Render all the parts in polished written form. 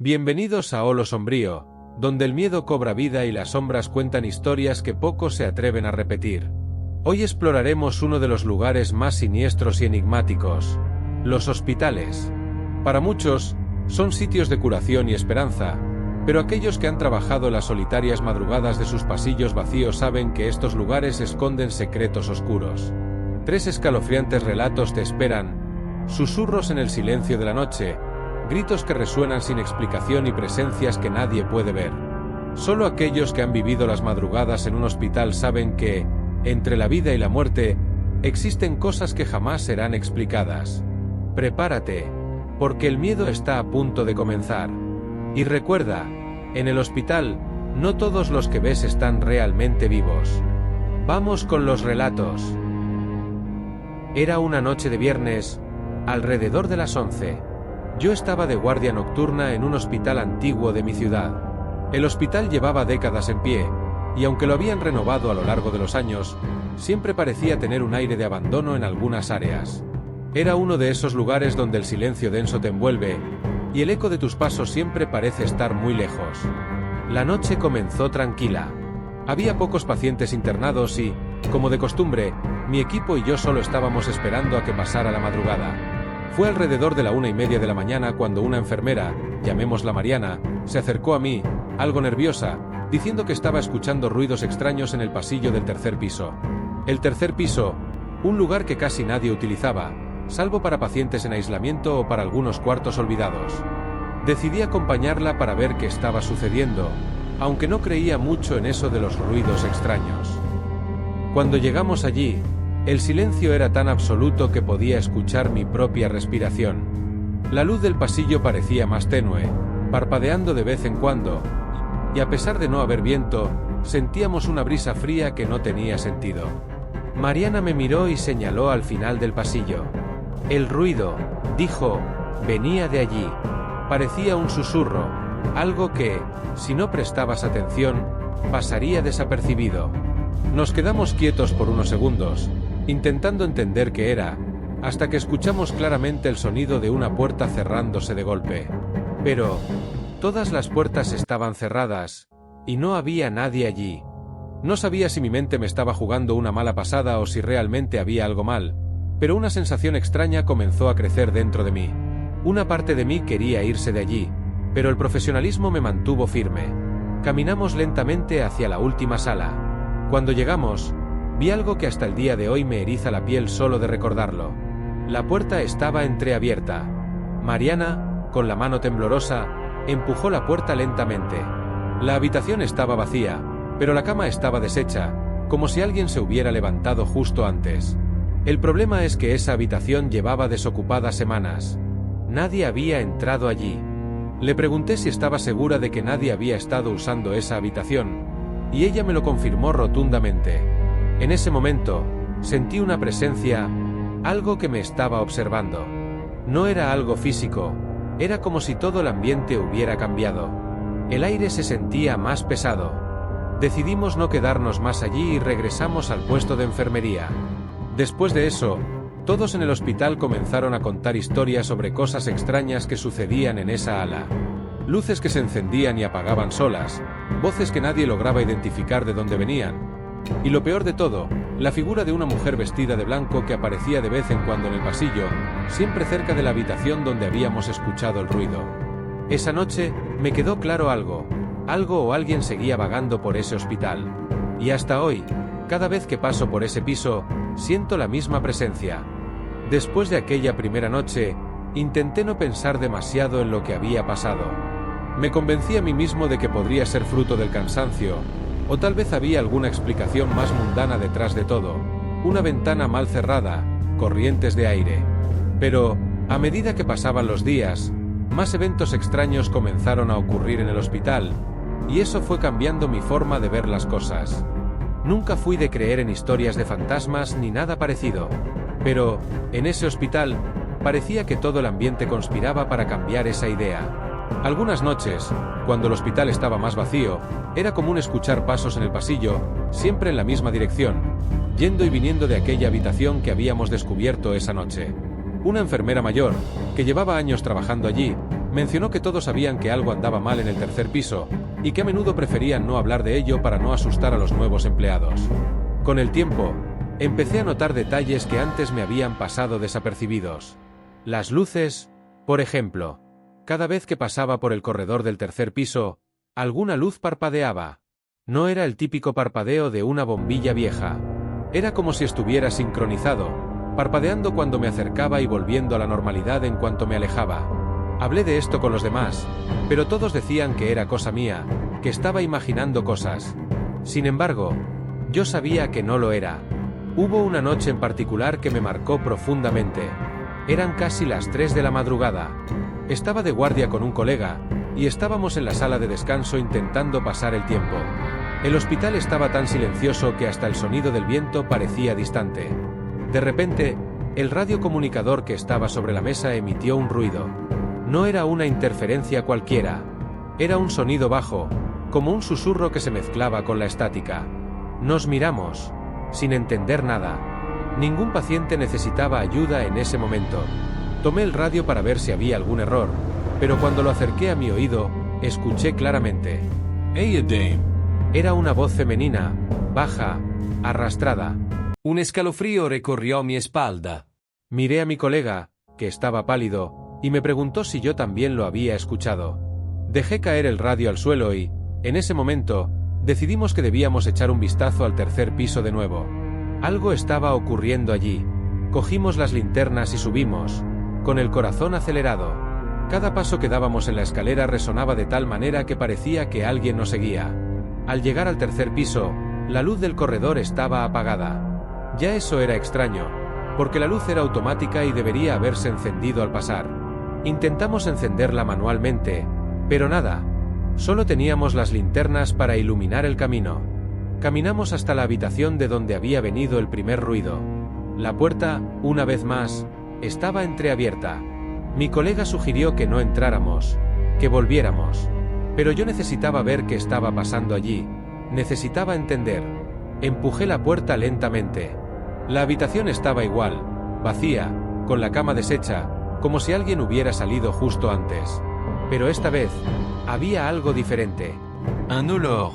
Bienvenidos a Holo Sombrío, donde el miedo cobra vida y las sombras cuentan historias que pocos se atreven a repetir. Hoy exploraremos uno de los lugares más siniestros y enigmáticos: los hospitales. Para muchos, son sitios de curación y esperanza, pero aquellos que han trabajado las solitarias madrugadas de sus pasillos vacíos saben que estos lugares esconden secretos oscuros. 3 escalofriantes relatos te esperan: susurros en el silencio de la noche, gritos que resuenan sin explicación y presencias que nadie puede ver. Solo aquellos que han vivido las madrugadas en un hospital saben que, entre la vida y la muerte, existen cosas que jamás serán explicadas. Prepárate, porque el miedo está a punto de comenzar. Y recuerda, en el hospital, no todos los que ves están realmente vivos. Vamos con los relatos. Era una noche de viernes, alrededor de las 11. Yo estaba de guardia nocturna en un hospital antiguo de mi ciudad. El hospital llevaba décadas en pie, y aunque lo habían renovado a lo largo de los años, siempre parecía tener un aire de abandono en algunas áreas. Era uno de esos lugares donde el silencio denso te envuelve, y el eco de tus pasos siempre parece estar muy lejos. La noche comenzó tranquila. Había pocos pacientes internados y, como de costumbre, mi equipo y yo solo estábamos esperando a que pasara la madrugada. Fue alrededor de la 1:30 de la mañana cuando una enfermera, llamémosla Mariana, se acercó a mí, algo nerviosa, diciendo que estaba escuchando ruidos extraños en el pasillo del 3er piso. El 3er piso, un lugar que casi nadie utilizaba, salvo para pacientes en aislamiento o para algunos cuartos olvidados. Decidí acompañarla para ver qué estaba sucediendo, aunque no creía mucho en eso de los ruidos extraños. Cuando llegamos allí, el silencio era tan absoluto que podía escuchar mi propia respiración. La luz del pasillo parecía más tenue, parpadeando de vez en cuando, y a pesar de no haber viento, sentíamos una brisa fría que no tenía sentido. Mariana me miró y señaló al final del pasillo. El ruido, dijo, venía de allí. Parecía un susurro, algo que, si no prestabas atención, pasaría desapercibido. Nos quedamos quietos por unos segundos, intentando entender qué era, hasta que escuchamos claramente el sonido de una puerta cerrándose de golpe. Pero todas las puertas estaban cerradas, y no había nadie allí. No sabía si mi mente me estaba jugando una mala pasada o si realmente había algo mal, pero una sensación extraña comenzó a crecer dentro de mí. Una parte de mí quería irse de allí, pero el profesionalismo me mantuvo firme. Caminamos lentamente hacia la última sala. Cuando llegamos, vi algo que hasta el día de hoy me eriza la piel solo de recordarlo. La puerta estaba entreabierta. Mariana, con la mano temblorosa, empujó la puerta lentamente. La habitación estaba vacía, pero la cama estaba deshecha, como si alguien se hubiera levantado justo antes. El problema es que esa habitación llevaba desocupada semanas. Nadie había entrado allí. Le pregunté si estaba segura de que nadie había estado usando esa habitación, y ella me lo confirmó rotundamente. En ese momento, sentí una presencia, algo que me estaba observando. No era algo físico, era como si todo el ambiente hubiera cambiado. El aire se sentía más pesado. Decidimos no quedarnos más allí y regresamos al puesto de enfermería. Después de eso, todos en el hospital comenzaron a contar historias sobre cosas extrañas que sucedían en esa ala. Luces que se encendían y apagaban solas, voces que nadie lograba identificar de dónde venían. Y lo peor de todo, la figura de una mujer vestida de blanco que aparecía de vez en cuando en el pasillo, siempre cerca de la habitación donde habíamos escuchado el ruido. Esa noche, me quedó claro algo o alguien seguía vagando por ese hospital. Y hasta hoy, cada vez que paso por ese piso, siento la misma presencia. Después de aquella primera noche, intenté no pensar demasiado en lo que había pasado. Me convencí a mí mismo de que podría ser fruto del cansancio, o tal vez había alguna explicación más mundana detrás de todo, una ventana mal cerrada, corrientes de aire. Pero, a medida que pasaban los días, más eventos extraños comenzaron a ocurrir en el hospital, y eso fue cambiando mi forma de ver las cosas. Nunca fui de creer en historias de fantasmas ni nada parecido, pero, en ese hospital, parecía que todo el ambiente conspiraba para cambiar esa idea. Algunas noches, cuando el hospital estaba más vacío, era común escuchar pasos en el pasillo, siempre en la misma dirección, yendo y viniendo de aquella habitación que habíamos descubierto esa noche. Una enfermera mayor, que llevaba años trabajando allí, Mencionó que todos sabían que algo andaba mal en el tercer piso, y que a menudo preferían no hablar de ello para no asustar a los nuevos empleados. Con el tiempo, empecé a notar detalles que antes me habían pasado desapercibidos. Las luces, por ejemplo. Cada vez que pasaba por el corredor del tercer piso, alguna luz parpadeaba. No era el típico parpadeo de una bombilla vieja. Era como si estuviera sincronizado, parpadeando cuando me acercaba y volviendo a la normalidad en cuanto me alejaba. Hablé de esto con los demás, pero todos decían que era cosa mía, que estaba imaginando cosas. Sin embargo, yo sabía que no lo era. Hubo una noche en particular que me marcó profundamente. Eran casi las 3 de la madrugada. Estaba de guardia con un colega, y estábamos en la sala de descanso intentando pasar el tiempo. El hospital estaba tan silencioso que hasta el sonido del viento parecía distante. De repente, el radiocomunicador que estaba sobre la mesa emitió un ruido. No era una interferencia cualquiera. Era un sonido bajo, como un susurro que se mezclaba con la estática. Nos miramos, sin entender nada. Ningún paciente necesitaba ayuda en ese momento. Tomé el radio para ver si había algún error, pero cuando lo acerqué a mi oído, escuché claramente. Hey, Dame. Era una voz femenina, baja, arrastrada. Un escalofrío recorrió mi espalda. Miré a mi colega, que estaba pálido, y me preguntó si yo también lo había escuchado. Dejé caer el radio al suelo y, en ese momento, decidimos que debíamos echar un vistazo al tercer piso de nuevo. Algo estaba ocurriendo allí. Cogimos las linternas y subimos, con el corazón acelerado. Cada paso que dábamos en la escalera resonaba de tal manera que parecía que alguien nos seguía. Al llegar al tercer piso, la luz del corredor estaba apagada. Ya eso era extraño, porque la luz era automática y debería haberse encendido al pasar. Intentamos encenderla manualmente, pero nada. Solo teníamos las linternas para iluminar el camino. Caminamos hasta la habitación de donde había venido el primer ruido. La puerta, una vez más, estaba entreabierta. Mi colega sugirió que no entráramos, que volviéramos. Pero yo necesitaba ver qué estaba pasando allí. Necesitaba entender. Empujé la puerta lentamente. La habitación estaba igual, vacía, con la cama deshecha, como si alguien hubiera salido justo antes. Pero esta vez, había algo diferente. Un olor.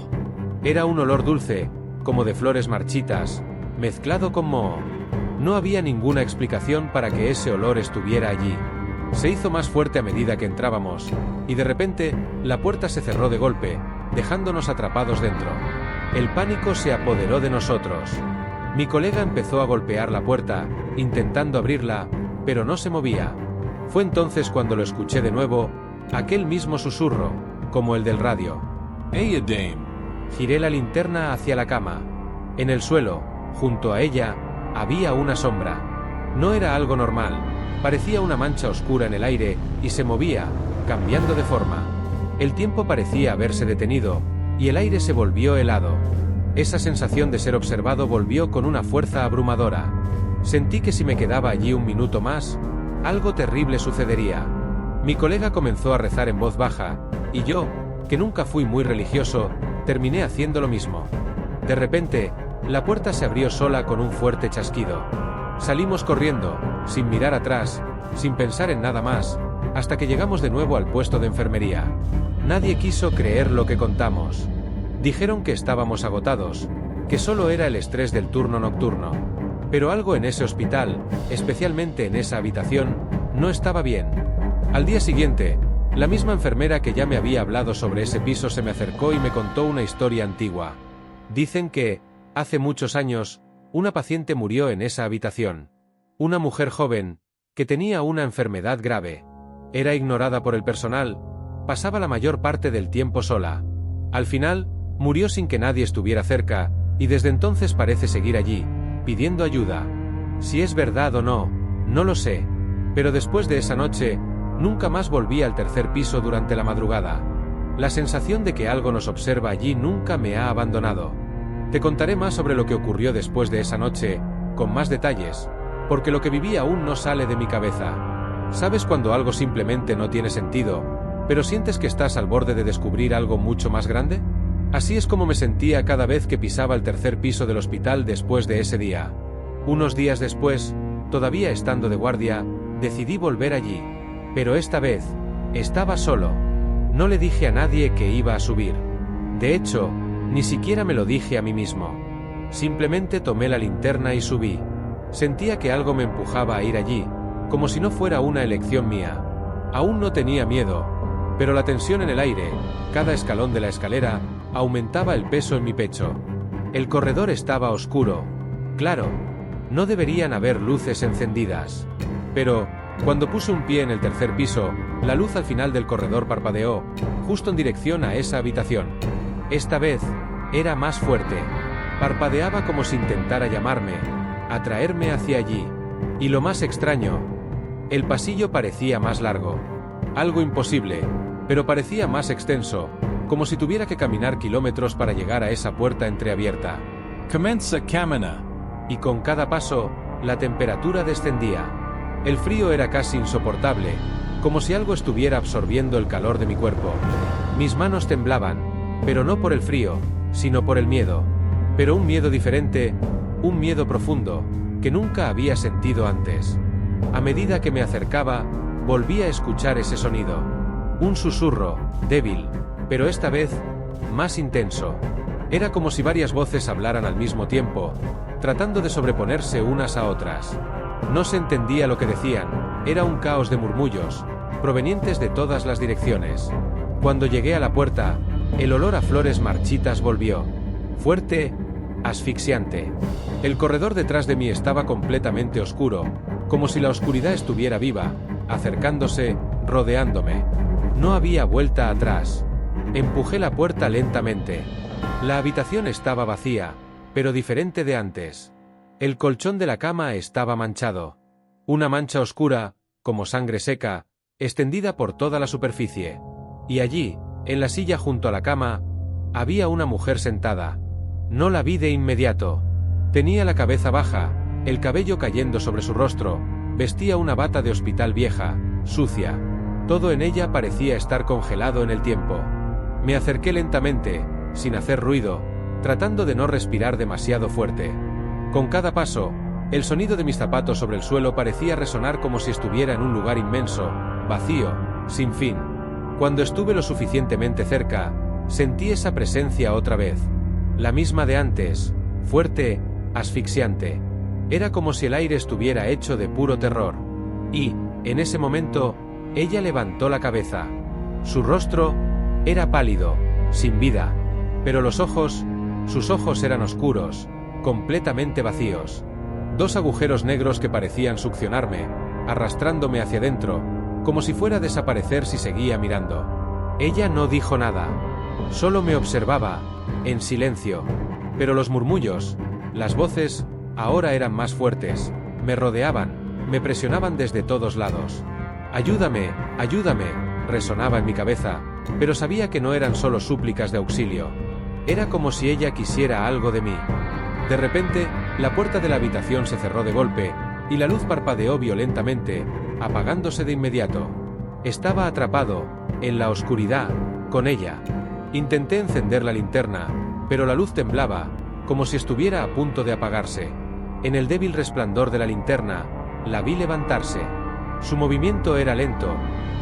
Era un olor dulce, como de flores marchitas, mezclado con moho. No había ninguna explicación para que ese olor estuviera allí. Se hizo más fuerte a medida que entrábamos, y de repente, la puerta se cerró de golpe, dejándonos atrapados dentro. El pánico se apoderó de nosotros. Mi colega empezó a golpear la puerta, intentando abrirla, pero no se movía. Fue entonces cuando lo escuché de nuevo, aquel mismo susurro, como el del radio. Hey, Dame. Giré la linterna hacia la cama. En el suelo, junto a ella, había una sombra. No era algo normal, parecía una mancha oscura en el aire, y se movía, cambiando de forma. El tiempo parecía haberse detenido, y el aire se volvió helado. Esa sensación de ser observado volvió con una fuerza abrumadora. Sentí que si me quedaba allí un minuto más, algo terrible sucedería. Mi colega comenzó a rezar en voz baja, y yo, que nunca fui muy religioso, terminé haciendo lo mismo. De repente, la puerta se abrió sola con un fuerte chasquido. Salimos corriendo, sin mirar atrás, sin pensar en nada más, hasta que llegamos de nuevo al puesto de enfermería. Nadie quiso creer lo que contamos. Dijeron que estábamos agotados, que solo era el estrés del turno nocturno. Pero algo en ese hospital, especialmente en esa habitación, no estaba bien. Al día siguiente, la misma enfermera que ya me había hablado sobre ese piso se me acercó y me contó una historia antigua. Dicen que, hace muchos años, una paciente murió en esa habitación. Una mujer joven, que tenía una enfermedad grave. Era ignorada por el personal, pasaba la mayor parte del tiempo sola. Al final, murió sin que nadie estuviera cerca, y desde entonces parece seguir allí, pidiendo ayuda. Si es verdad o no, no lo sé. Pero después de esa noche, nunca más volví al tercer piso durante la madrugada. La sensación de que algo nos observa allí nunca me ha abandonado. Te contaré más sobre lo que ocurrió después de esa noche, con más detalles, porque lo que viví aún no sale de mi cabeza. ¿Sabes cuando algo simplemente no tiene sentido, pero sientes que estás al borde de descubrir algo mucho más grande? Así es como me sentía cada vez que pisaba el tercer piso del hospital después de ese día. Unos días después, todavía estando de guardia, decidí volver allí. Pero esta vez, Estaba solo. No le dije a nadie que iba a subir. De hecho, ni siquiera me lo dije a mí mismo. Simplemente tomé la linterna y subí. Sentía que algo me empujaba a ir allí, como si no fuera una elección mía. Aún no tenía miedo, pero la tensión en el aire, cada escalón de la escalera, aumentaba el peso en mi pecho. El corredor estaba oscuro. Claro, no deberían haber luces encendidas. Pero, cuando puse un pie en el tercer piso, la luz al final del corredor parpadeó, justo en dirección a esa habitación. Esta vez, era más fuerte. Parpadeaba como si intentara llamarme, atraerme hacia allí. Y lo más extraño, el pasillo parecía más largo. Algo imposible, pero parecía más extenso, como si tuviera que caminar kilómetros para llegar a esa puerta entreabierta. Comienza camina. Y con cada paso, la temperatura descendía. El frío era casi insoportable, como si algo estuviera absorbiendo el calor de mi cuerpo. Mis manos temblaban, pero no por el frío, sino por el miedo. Pero un miedo diferente, un miedo profundo, que nunca había sentido antes. A medida que me acercaba, volví a escuchar ese sonido. Un susurro, débil, pero esta vez, más intenso. Era como si varias voces hablaran al mismo tiempo, tratando de sobreponerse unas a otras. No se entendía lo que decían, era un caos de murmullos, provenientes de todas las direcciones. Cuando llegué a la puerta, el olor a flores marchitas volvió. Fuerte, asfixiante. El corredor detrás de mí estaba completamente oscuro, como si la oscuridad estuviera viva, acercándose, rodeándome. No había vuelta atrás. Empujé la puerta lentamente. La habitación estaba vacía, pero diferente de antes. El colchón de la cama estaba manchado. Una mancha oscura, como sangre seca, extendida por toda la superficie. Y allí, en la silla junto a la cama, había una mujer sentada. No la vi de inmediato. Tenía la cabeza baja, el cabello cayendo sobre su rostro, vestía una bata de hospital vieja, sucia. Todo en ella parecía estar congelado en el tiempo. Me acerqué lentamente, sin hacer ruido, tratando de no respirar demasiado fuerte. Con cada paso, el sonido de mis zapatos sobre el suelo parecía resonar como si estuviera en un lugar inmenso, vacío, sin fin. Cuando estuve lo suficientemente cerca, sentí esa presencia otra vez. La misma de antes, fuerte, asfixiante. Era como si el aire estuviera hecho de puro terror. Y, en ese momento, ella levantó la cabeza. Su rostro era pálido, sin vida, pero sus ojos eran oscuros, completamente vacíos. Dos agujeros negros que parecían succionarme, arrastrándome hacia adentro, como si fuera a desaparecer si seguía mirando. Ella no dijo nada, solo me observaba, en silencio. Pero los murmullos, las voces, ahora eran más fuertes, me rodeaban, me presionaban desde todos lados. «Ayúdame, ayúdame», resonaba en mi cabeza, pero sabía que no eran solo súplicas de auxilio. Era como si ella quisiera algo de mí. De repente, la puerta de la habitación se cerró de golpe, y la luz parpadeó violentamente, apagándose de inmediato. Estaba atrapado, en la oscuridad, con ella. Intenté encender la linterna, pero la luz temblaba, como si estuviera a punto de apagarse. En el débil resplandor de la linterna, la vi levantarse. Su movimiento era lento,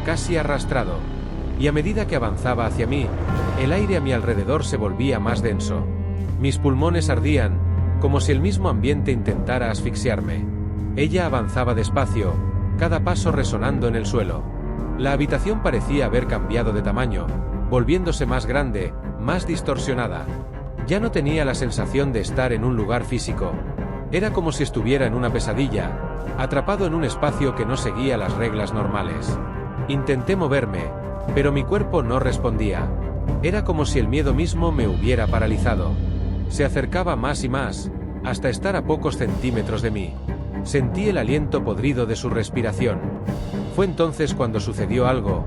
casi arrastrado, y a medida que avanzaba hacia mí, el aire a mi alrededor se volvía más denso. Mis pulmones ardían, como si el mismo ambiente intentara asfixiarme. Ella avanzaba despacio, cada paso resonando en el suelo. La habitación parecía haber cambiado de tamaño, volviéndose más grande, más distorsionada. Ya no tenía la sensación de estar en un lugar físico. Era como si estuviera en una pesadilla, atrapado en un espacio que no seguía las reglas normales. Intenté moverme, pero mi cuerpo no respondía. Era como si el miedo mismo me hubiera paralizado. Se acercaba más y más, hasta estar a pocos centímetros de mí. Sentí el aliento podrido de su respiración. Fue entonces cuando sucedió algo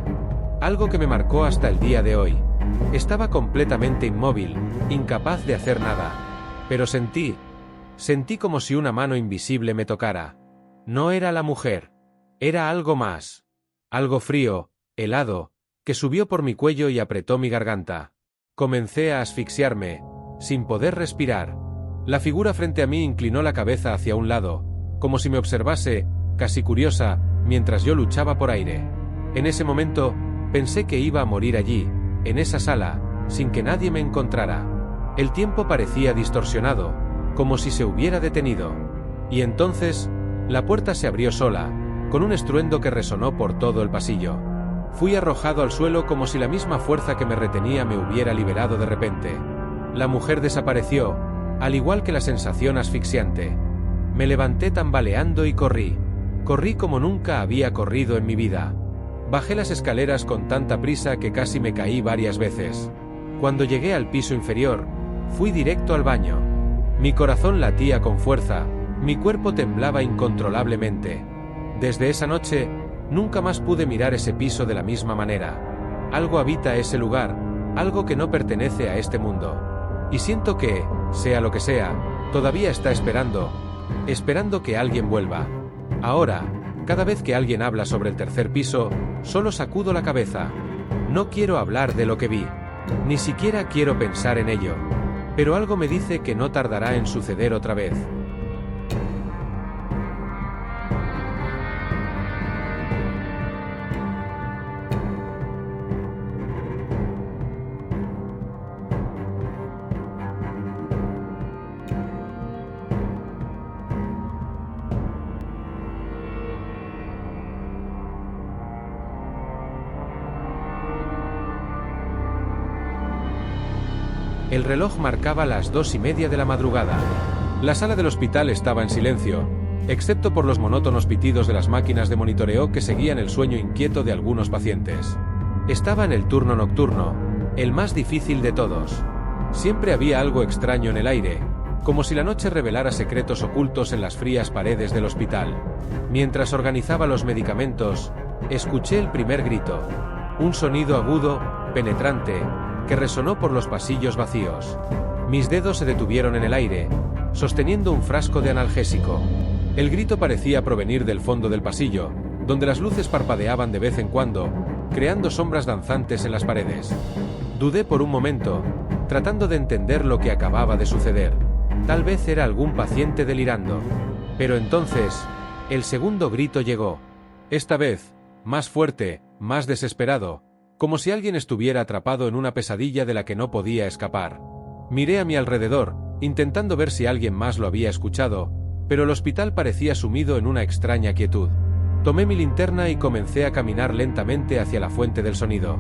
que me marcó hasta el día de hoy. Estaba completamente inmóvil, incapaz de hacer nada. Pero sentí como si una mano invisible me tocara. No era la mujer. Era algo más. Algo frío, helado, que subió por mi cuello y apretó mi garganta. Comencé a asfixiarme, sin poder respirar. La figura frente a mí inclinó la cabeza hacia un lado, como si me observase, casi curiosa, mientras yo luchaba por aire. En ese momento, Pensé que iba a morir allí, en esa sala, sin que nadie me encontrara. El tiempo parecía distorsionado, como si se hubiera detenido. Y entonces, la puerta se abrió sola, con un estruendo que resonó por todo el pasillo. Fui arrojado al suelo como si la misma fuerza que me retenía me hubiera liberado de repente. La mujer desapareció, al igual que la sensación asfixiante. Me levanté tambaleando y corrí. Corrí como nunca había corrido en mi vida. Bajé las escaleras con tanta prisa que casi me caí varias veces. Cuando llegué al piso inferior, fui directo al baño. Mi corazón latía con fuerza, mi cuerpo temblaba incontrolablemente. Desde esa noche, nunca más pude mirar ese piso de la misma manera. Algo habita ese lugar, algo que no pertenece a este mundo. Y siento que, sea lo que sea, todavía está esperando que alguien vuelva. Ahora, cada vez que alguien habla sobre el tercer piso, solo sacudo la cabeza. No quiero hablar de lo que vi. Ni siquiera quiero pensar en ello. Pero algo me dice que no tardará en suceder otra vez. El reloj marcaba las 2:30 de la madrugada. La sala del hospital estaba en silencio, excepto por los monótonos pitidos de las máquinas de monitoreo que seguían el sueño inquieto de algunos pacientes. Estaba en el turno nocturno, el más difícil de todos. Siempre había algo extraño en el aire, como si la noche revelara secretos ocultos en las frías paredes del hospital. Mientras organizaba los medicamentos, escuché el primer grito, un sonido agudo, penetrante, que resonó por los pasillos vacíos. Mis dedos se detuvieron en el aire, sosteniendo un frasco de analgésico. El grito parecía provenir del fondo del pasillo, donde las luces parpadeaban de vez en cuando, creando sombras danzantes en las paredes. Dudé por un momento, tratando de entender lo que acababa de suceder. Tal vez era algún paciente delirando. Pero entonces, el segundo grito llegó. Esta vez, más fuerte, más desesperado, como si alguien estuviera atrapado en una pesadilla de la que no podía escapar. Miré a mi alrededor, intentando ver si alguien más lo había escuchado, pero el hospital parecía sumido en una extraña quietud. Tomé mi linterna y comencé a caminar lentamente hacia la fuente del sonido.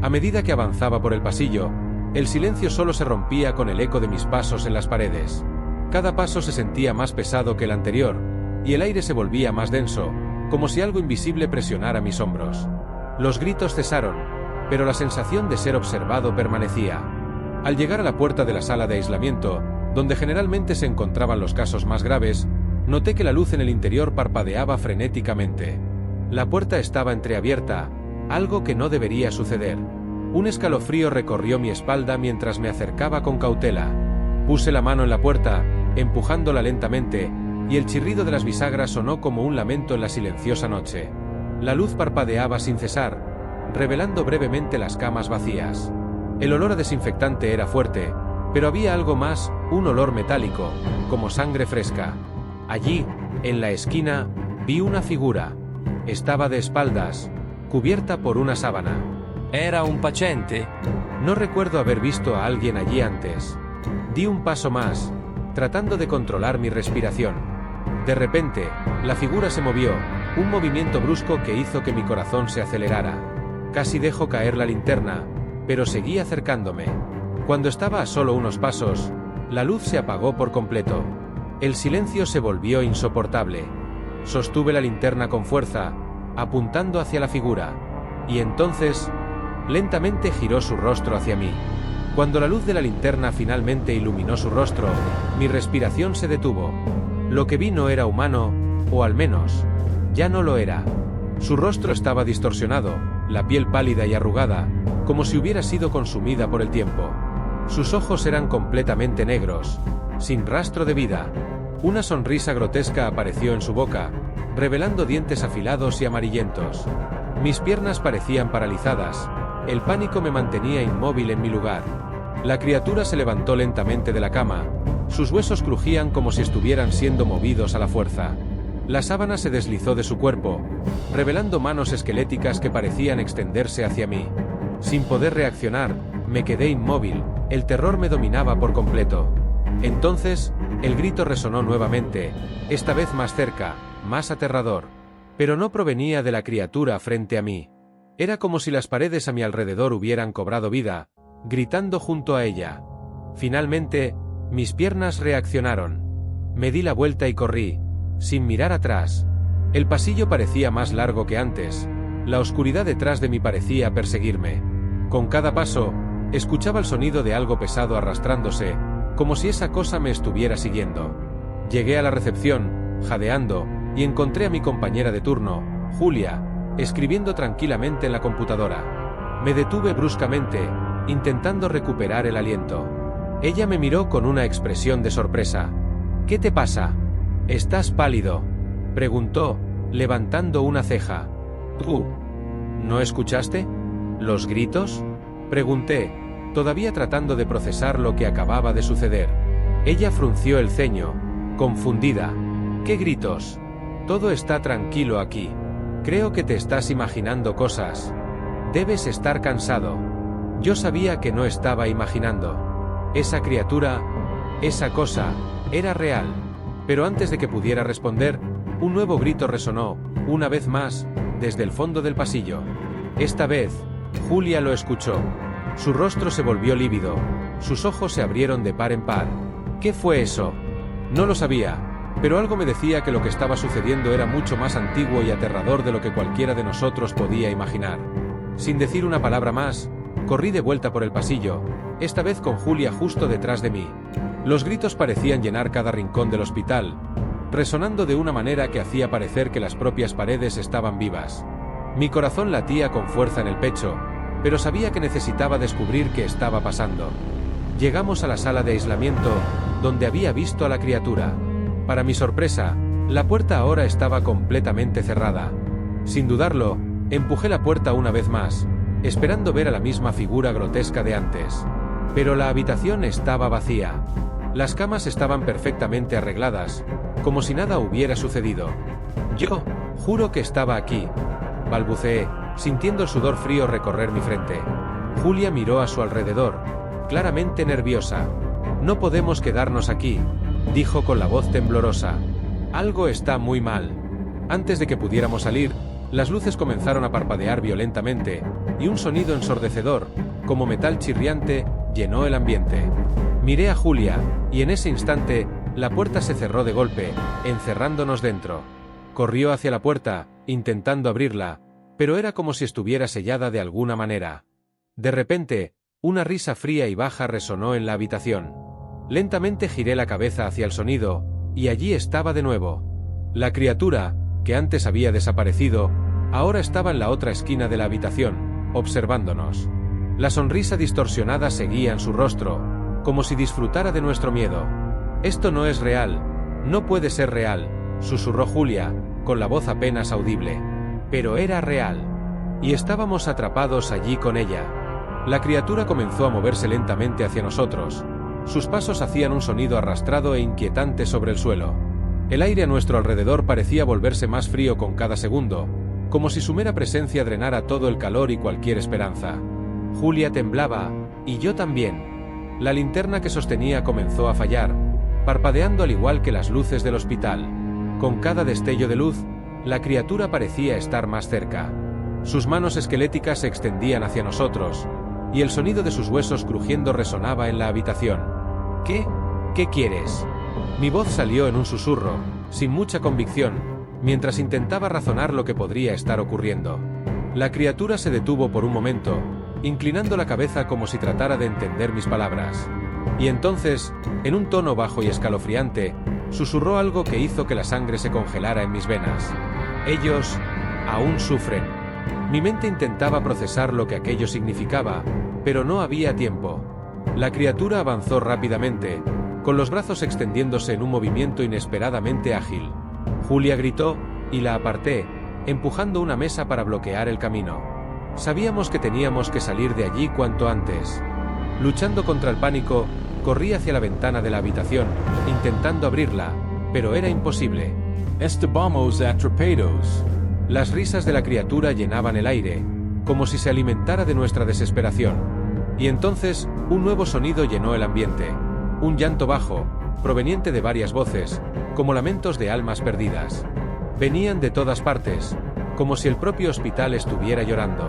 A medida que avanzaba por el pasillo, el silencio solo se rompía con el eco de mis pasos en las paredes. Cada paso se sentía más pesado que el anterior, y el aire se volvía más denso, como si algo invisible presionara mis hombros. Los gritos cesaron, pero la sensación de ser observado permanecía. Al llegar a la puerta de la sala de aislamiento, donde generalmente se encontraban los casos más graves, noté que la luz en el interior parpadeaba frenéticamente. La puerta estaba entreabierta, algo que no debería suceder. Un escalofrío recorrió mi espalda mientras me acercaba con cautela. Puse la mano en la puerta, empujándola lentamente, y el chirrido de las bisagras sonó como un lamento en la silenciosa noche. La luz parpadeaba sin cesar, revelando brevemente las camas vacías. El olor a desinfectante era fuerte, pero había algo más, un olor metálico, como sangre fresca. Allí, en la esquina, vi una figura. Estaba de espaldas, cubierta por una sábana. ¿Era un paciente? No recuerdo haber visto a alguien allí antes. Di un paso más, tratando de controlar mi respiración. De repente, la figura se movió, un movimiento brusco que hizo que mi corazón se acelerara. Casi dejo caer la linterna, pero seguí acercándome. Cuando estaba a solo unos pasos, la luz se apagó por completo. El silencio se volvió insoportable. Sostuve la linterna con fuerza, apuntando hacia la figura. Y entonces, lentamente giró su rostro hacia mí. Cuando la luz de la linterna finalmente iluminó su rostro, mi respiración se detuvo. Lo que vi no era humano, o al menos, ya no lo era. Su rostro estaba distorsionado, la piel pálida y arrugada, como si hubiera sido consumida por el tiempo. Sus ojos eran completamente negros, sin rastro de vida. Una sonrisa grotesca apareció en su boca, revelando dientes afilados y amarillentos. Mis piernas parecían paralizadas, el pánico me mantenía inmóvil en mi lugar. La criatura se levantó lentamente de la cama, sus huesos crujían como si estuvieran siendo movidos a la fuerza. La sábana se deslizó de su cuerpo, revelando manos esqueléticas que parecían extenderse hacia mí. Sin poder reaccionar, me quedé inmóvil, el terror me dominaba por completo. Entonces, el grito resonó nuevamente, esta vez más cerca, más aterrador. Pero no provenía de la criatura frente a mí. Era como si las paredes a mi alrededor hubieran cobrado vida, gritando junto a ella. Finalmente, mis piernas reaccionaron. Me di la vuelta y corrí, sin mirar atrás. El pasillo parecía más largo que antes. La oscuridad detrás de mí parecía perseguirme. Con cada paso, escuchaba el sonido de algo pesado arrastrándose, como si esa cosa me estuviera siguiendo. Llegué a la recepción, jadeando, y encontré a mi compañera de turno, Julia, escribiendo tranquilamente en la computadora. Me detuve bruscamente, intentando recuperar el aliento. Ella me miró con una expresión de sorpresa. ¿Qué te pasa? ¿Estás pálido?, preguntó, levantando una ceja. ¿Tú no escuchaste los gritos?, pregunté, todavía tratando de procesar lo que acababa de suceder. Ella frunció el ceño, confundida. ¿Qué gritos? Todo está tranquilo aquí. Creo que te estás imaginando cosas. Debes estar cansado. Yo sabía que no estaba imaginando. Esa criatura, esa cosa, era real. Pero antes de que pudiera responder, un nuevo grito resonó, una vez más, desde el fondo del pasillo. Esta vez, Julia lo escuchó. Su rostro se volvió lívido, sus ojos se abrieron de par en par. ¿Qué fue eso? No lo sabía, pero algo me decía que lo que estaba sucediendo era mucho más antiguo y aterrador de lo que cualquiera de nosotros podía imaginar. Sin decir una palabra más, corrí de vuelta por el pasillo, esta vez con Julia justo detrás de mí. Los gritos parecían llenar cada rincón del hospital, resonando de una manera que hacía parecer que las propias paredes estaban vivas. Mi corazón latía con fuerza en el pecho, pero sabía que necesitaba descubrir qué estaba pasando. Llegamos a la sala de aislamiento, donde había visto a la criatura. Para mi sorpresa, la puerta ahora estaba completamente cerrada. Sin dudarlo, empujé la puerta una vez más, esperando ver a la misma figura grotesca de antes. Pero la habitación estaba vacía. Las camas estaban perfectamente arregladas, como si nada hubiera sucedido. Yo juro que estaba aquí, balbuceé, sintiendo el sudor frío recorrer mi frente. Julia miró a su alrededor, claramente nerviosa. No podemos quedarnos aquí, dijo con la voz temblorosa. Algo está muy mal. Antes de que pudiéramos salir, las luces comenzaron a parpadear violentamente, y un sonido ensordecedor, como metal chirriante, llenó el ambiente. Miré a Julia, y en ese instante, la puerta se cerró de golpe, encerrándonos dentro. Corrió hacia la puerta, intentando abrirla, pero era como si estuviera sellada de alguna manera. De repente, una risa fría y baja resonó en la habitación. Lentamente giré la cabeza hacia el sonido, y allí estaba de nuevo. La criatura, que antes había desaparecido, ahora estaba en la otra esquina de la habitación, observándonos. La sonrisa distorsionada seguía en su rostro, como si disfrutara de nuestro miedo. «Esto no es real, no puede ser real», susurró Julia, con la voz apenas audible. Pero era real. Y estábamos atrapados allí con ella. La criatura comenzó a moverse lentamente hacia nosotros. Sus pasos hacían un sonido arrastrado e inquietante sobre el suelo. El aire a nuestro alrededor parecía volverse más frío con cada segundo, como si su mera presencia drenara todo el calor y cualquier esperanza. Julia temblaba, y yo también. La linterna que sostenía comenzó a fallar, parpadeando al igual que las luces del hospital. Con cada destello de luz, la criatura parecía estar más cerca. Sus manos esqueléticas se extendían hacia nosotros, y el sonido de sus huesos crujiendo resonaba en la habitación. ¿Qué quieres? Mi voz salió en un susurro, sin mucha convicción, mientras intentaba razonar lo que podría estar ocurriendo. La criatura se detuvo por un momento, inclinando la cabeza como si tratara de entender mis palabras. Y entonces, en un tono bajo y escalofriante, susurró algo que hizo que la sangre se congelara en mis venas. Ellos aún sufren. Mi mente intentaba procesar lo que aquello significaba, pero no había tiempo. La criatura avanzó rápidamente, con los brazos extendiéndose en un movimiento inesperadamente ágil. Julia gritó, y la aparté, empujando una mesa para bloquear el camino. Sabíamos que teníamos que salir de allí cuanto antes. Luchando contra el pánico, corrí hacia la ventana de la habitación, intentando abrirla, pero era imposible. Estábamos atrapados. Las risas de la criatura llenaban el aire, como si se alimentara de nuestra desesperación. Y entonces, un nuevo sonido llenó el ambiente. Un llanto bajo, proveniente de varias voces, como lamentos de almas perdidas. Venían de todas partes, como si el propio hospital estuviera llorando.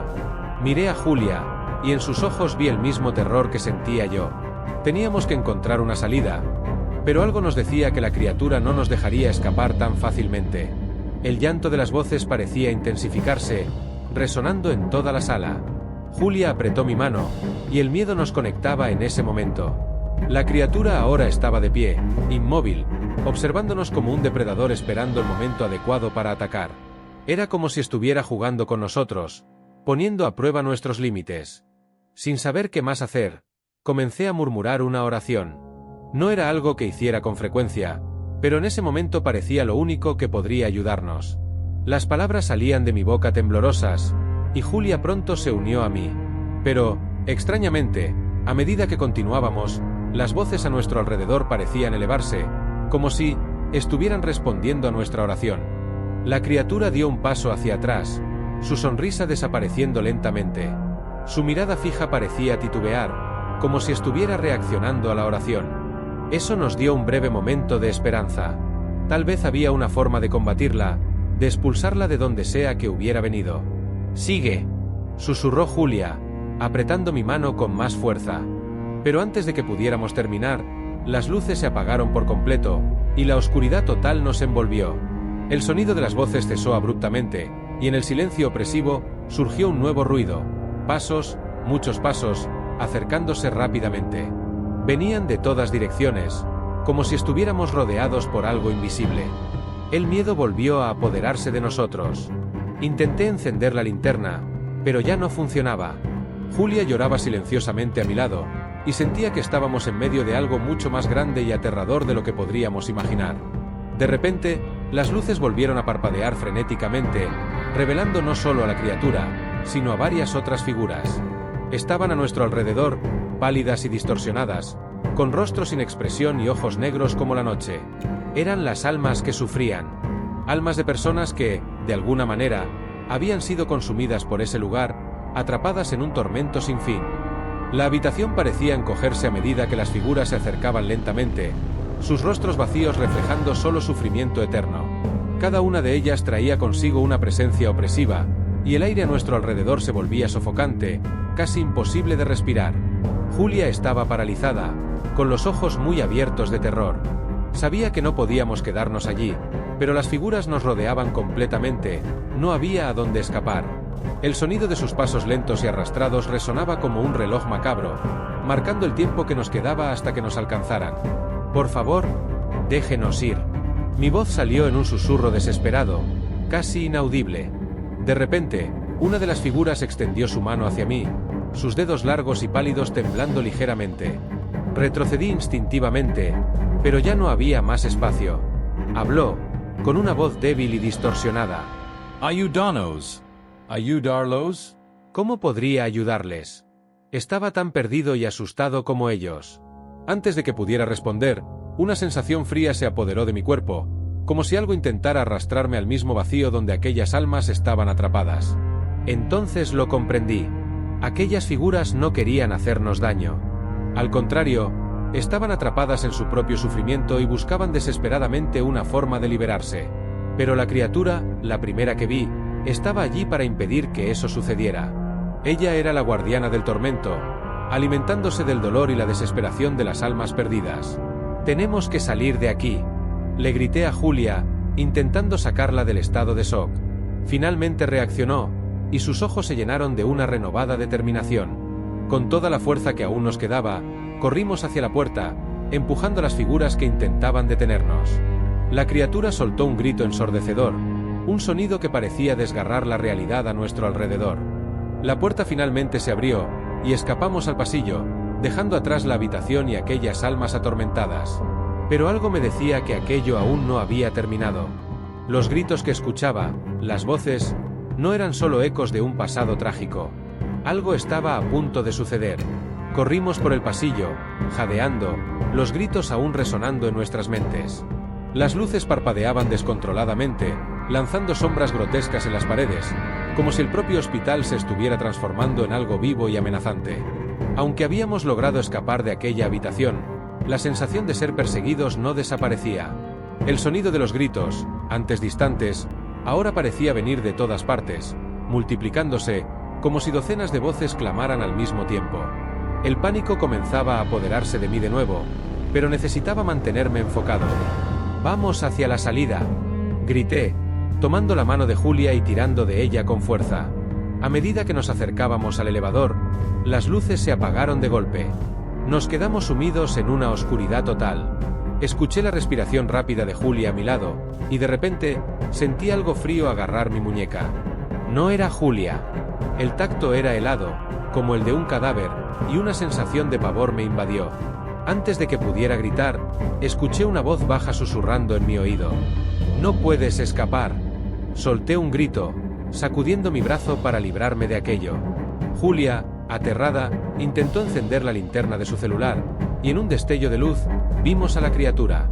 Miré a Julia, y en sus ojos vi el mismo terror que sentía yo. Teníamos que encontrar una salida, pero algo nos decía que la criatura no nos dejaría escapar tan fácilmente. El llanto de las voces parecía intensificarse, resonando en toda la sala. Julia apretó mi mano, y el miedo nos conectaba en ese momento. La criatura ahora estaba de pie, inmóvil, observándonos como un depredador esperando el momento adecuado para atacar. Era como si estuviera jugando con nosotros, poniendo a prueba nuestros límites. Sin saber qué más hacer, comencé a murmurar una oración. No era algo que hiciera con frecuencia, pero en ese momento parecía lo único que podría ayudarnos. Las palabras salían de mi boca temblorosas, y Julia pronto se unió a mí. Pero, extrañamente, a medida que continuábamos, las voces a nuestro alrededor parecían elevarse, como si estuvieran respondiendo a nuestra oración. La criatura dio un paso hacia atrás, su sonrisa desapareciendo lentamente. Su mirada fija parecía titubear, como si estuviera reaccionando a la oración. Eso nos dio un breve momento de esperanza. Tal vez había una forma de combatirla, de expulsarla de donde sea que hubiera venido. «Sigue», susurró Julia, apretando mi mano con más fuerza. Pero antes de que pudiéramos terminar, las luces se apagaron por completo, y la oscuridad total nos envolvió. El sonido de las voces cesó abruptamente, y en el silencio opresivo, surgió un nuevo ruido. Pasos, muchos pasos, acercándose rápidamente. Venían de todas direcciones, como si estuviéramos rodeados por algo invisible. El miedo volvió a apoderarse de nosotros. Intenté encender la linterna, pero ya no funcionaba. Julia lloraba silenciosamente a mi lado, y sentía que estábamos en medio de algo mucho más grande y aterrador de lo que podríamos imaginar. De repente, las luces volvieron a parpadear frenéticamente, revelando no solo a la criatura, sino a varias otras figuras. Estaban a nuestro alrededor, pálidas y distorsionadas, con rostros sin expresión y ojos negros como la noche. Eran las almas que sufrían. Almas de personas que, de alguna manera, habían sido consumidas por ese lugar, atrapadas en un tormento sin fin. La habitación parecía encogerse a medida que las figuras se acercaban lentamente, sus rostros vacíos reflejando solo sufrimiento eterno. Cada una de ellas traía consigo una presencia opresiva, y el aire a nuestro alrededor se volvía sofocante, casi imposible de respirar. Julia estaba paralizada, con los ojos muy abiertos de terror. Sabía que no podíamos quedarnos allí, pero las figuras nos rodeaban completamente, no había a dónde escapar. El sonido de sus pasos lentos y arrastrados resonaba como un reloj macabro, marcando el tiempo que nos quedaba hasta que nos alcanzaran. «Por favor, déjenos ir». Mi voz salió en un susurro desesperado, casi inaudible. De repente, una de las figuras extendió su mano hacia mí, sus dedos largos y pálidos temblando ligeramente. Retrocedí instintivamente, pero ya no había más espacio. Habló, con una voz débil y distorsionada. Ayúdanos. ¿Ayudarlos? ¿Cómo podría ayudarles? Estaba tan perdido y asustado como ellos. Antes de que pudiera responder, una sensación fría se apoderó de mi cuerpo, como si algo intentara arrastrarme al mismo vacío donde aquellas almas estaban atrapadas. Entonces lo comprendí. Aquellas figuras no querían hacernos daño. Al contrario, estaban atrapadas en su propio sufrimiento y buscaban desesperadamente una forma de liberarse. Pero la criatura, la primera que vi, estaba allí para impedir que eso sucediera. Ella era la guardiana del tormento, alimentándose del dolor y la desesperación de las almas perdidas. «Tenemos que salir de aquí», le grité a Julia, intentando sacarla del estado de shock. Finalmente reaccionó, y sus ojos se llenaron de una renovada determinación. Con toda la fuerza que aún nos quedaba, corrimos hacia la puerta, empujando las figuras que intentaban detenernos. La criatura soltó un grito ensordecedor, un sonido que parecía desgarrar la realidad a nuestro alrededor. La puerta finalmente se abrió, y escapamos al pasillo, dejando atrás la habitación y aquellas almas atormentadas. Pero algo me decía que aquello aún no había terminado. Los gritos que escuchaba, las voces, no eran solo ecos de un pasado trágico. Algo estaba a punto de suceder. Corrimos por el pasillo, jadeando, los gritos aún resonando en nuestras mentes. Las luces parpadeaban descontroladamente, lanzando sombras grotescas en las paredes, como si el propio hospital se estuviera transformando en algo vivo y amenazante. Aunque habíamos logrado escapar de aquella habitación, la sensación de ser perseguidos no desaparecía. El sonido de los gritos, antes distantes, ahora parecía venir de todas partes, multiplicándose, como si docenas de voces clamaran al mismo tiempo. El pánico comenzaba a apoderarse de mí de nuevo, pero necesitaba mantenerme enfocado. «Vamos hacia la salida», grité, tomando la mano de Julia y tirando de ella con fuerza. A medida que nos acercábamos al elevador, las luces se apagaron de golpe. Nos quedamos sumidos en una oscuridad total. Escuché la respiración rápida de Julia a mi lado, y de repente, sentí algo frío agarrar mi muñeca. No era Julia. El tacto era helado, como el de un cadáver, y una sensación de pavor me invadió. Antes de que pudiera gritar, escuché una voz baja susurrando en mi oído. «No puedes escapar». Solté un grito, sacudiendo mi brazo para librarme de aquello. Julia, aterrada, intentó encender la linterna de su celular, y en un destello de luz, vimos a la criatura.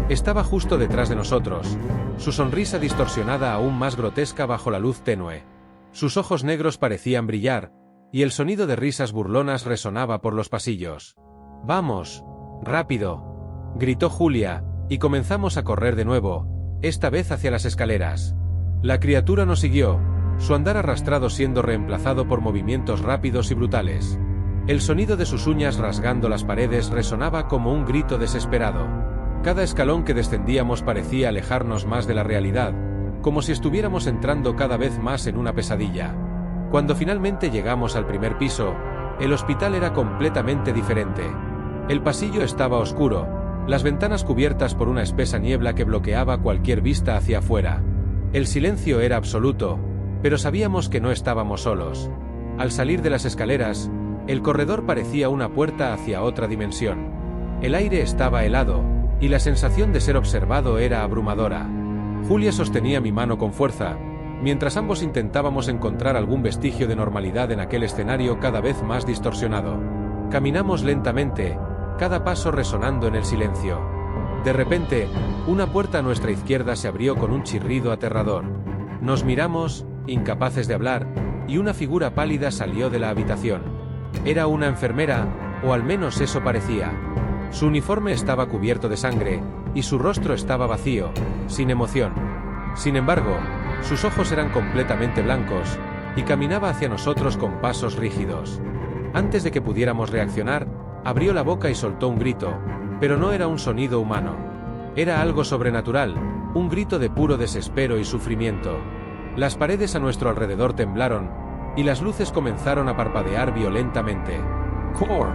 Estaba justo detrás de nosotros, su sonrisa distorsionada aún más grotesca bajo la luz tenue. Sus ojos negros parecían brillar, y el sonido de risas burlonas resonaba por los pasillos. «¡Vamos! ¡Rápido!», gritó Julia, y comenzamos a correr de nuevo, esta vez hacia las escaleras. La criatura nos siguió, su andar arrastrado siendo reemplazado por movimientos rápidos y brutales. El sonido de sus uñas rasgando las paredes resonaba como un grito desesperado. Cada escalón que descendíamos parecía alejarnos más de la realidad, como si estuviéramos entrando cada vez más en una pesadilla. Cuando finalmente llegamos al primer piso, el hospital era completamente diferente. El pasillo estaba oscuro, las ventanas cubiertas por una espesa niebla que bloqueaba cualquier vista hacia afuera. El silencio era absoluto, pero sabíamos que no estábamos solos. Al salir de las escaleras, el corredor parecía una puerta hacia otra dimensión. El aire estaba helado, y la sensación de ser observado era abrumadora. Julia sostenía mi mano con fuerza, mientras ambos intentábamos encontrar algún vestigio de normalidad en aquel escenario cada vez más distorsionado. Caminamos lentamente, cada paso resonando en el silencio. De repente, una puerta a nuestra izquierda se abrió con un chirrido aterrador. Nos miramos, incapaces de hablar, y una figura pálida salió de la habitación. Era una enfermera, o al menos eso parecía. Su uniforme estaba cubierto de sangre, y su rostro estaba vacío, sin emoción. Sin embargo, sus ojos eran completamente blancos, y caminaba hacia nosotros con pasos rígidos. Antes de que pudiéramos reaccionar, abrió la boca y soltó un grito, pero no era un sonido humano. Era algo sobrenatural, un grito de puro desespero y sufrimiento. Las paredes a nuestro alrededor temblaron, y las luces comenzaron a parpadear violentamente. «¡Core!»,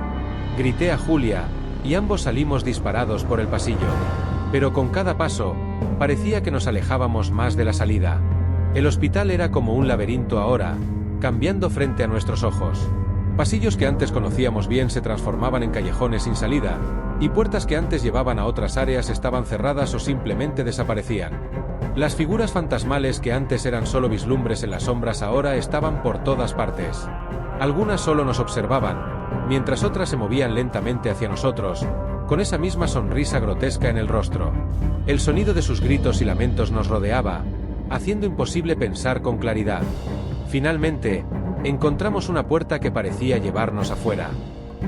grité a Julia, y ambos salimos disparados por el pasillo. Pero con cada paso, parecía que nos alejábamos más de la salida. El hospital era como un laberinto ahora, cambiando frente a nuestros ojos. Pasillos que antes conocíamos bien se transformaban en callejones sin salida, y puertas que antes llevaban a otras áreas estaban cerradas o simplemente desaparecían. Las figuras fantasmales que antes eran solo vislumbres en las sombras ahora estaban por todas partes. Algunas solo nos observaban, mientras otras se movían lentamente hacia nosotros, con esa misma sonrisa grotesca en el rostro. El sonido de sus gritos y lamentos nos rodeaba, haciendo imposible pensar con claridad. Finalmente, encontramos una puerta que parecía llevarnos afuera.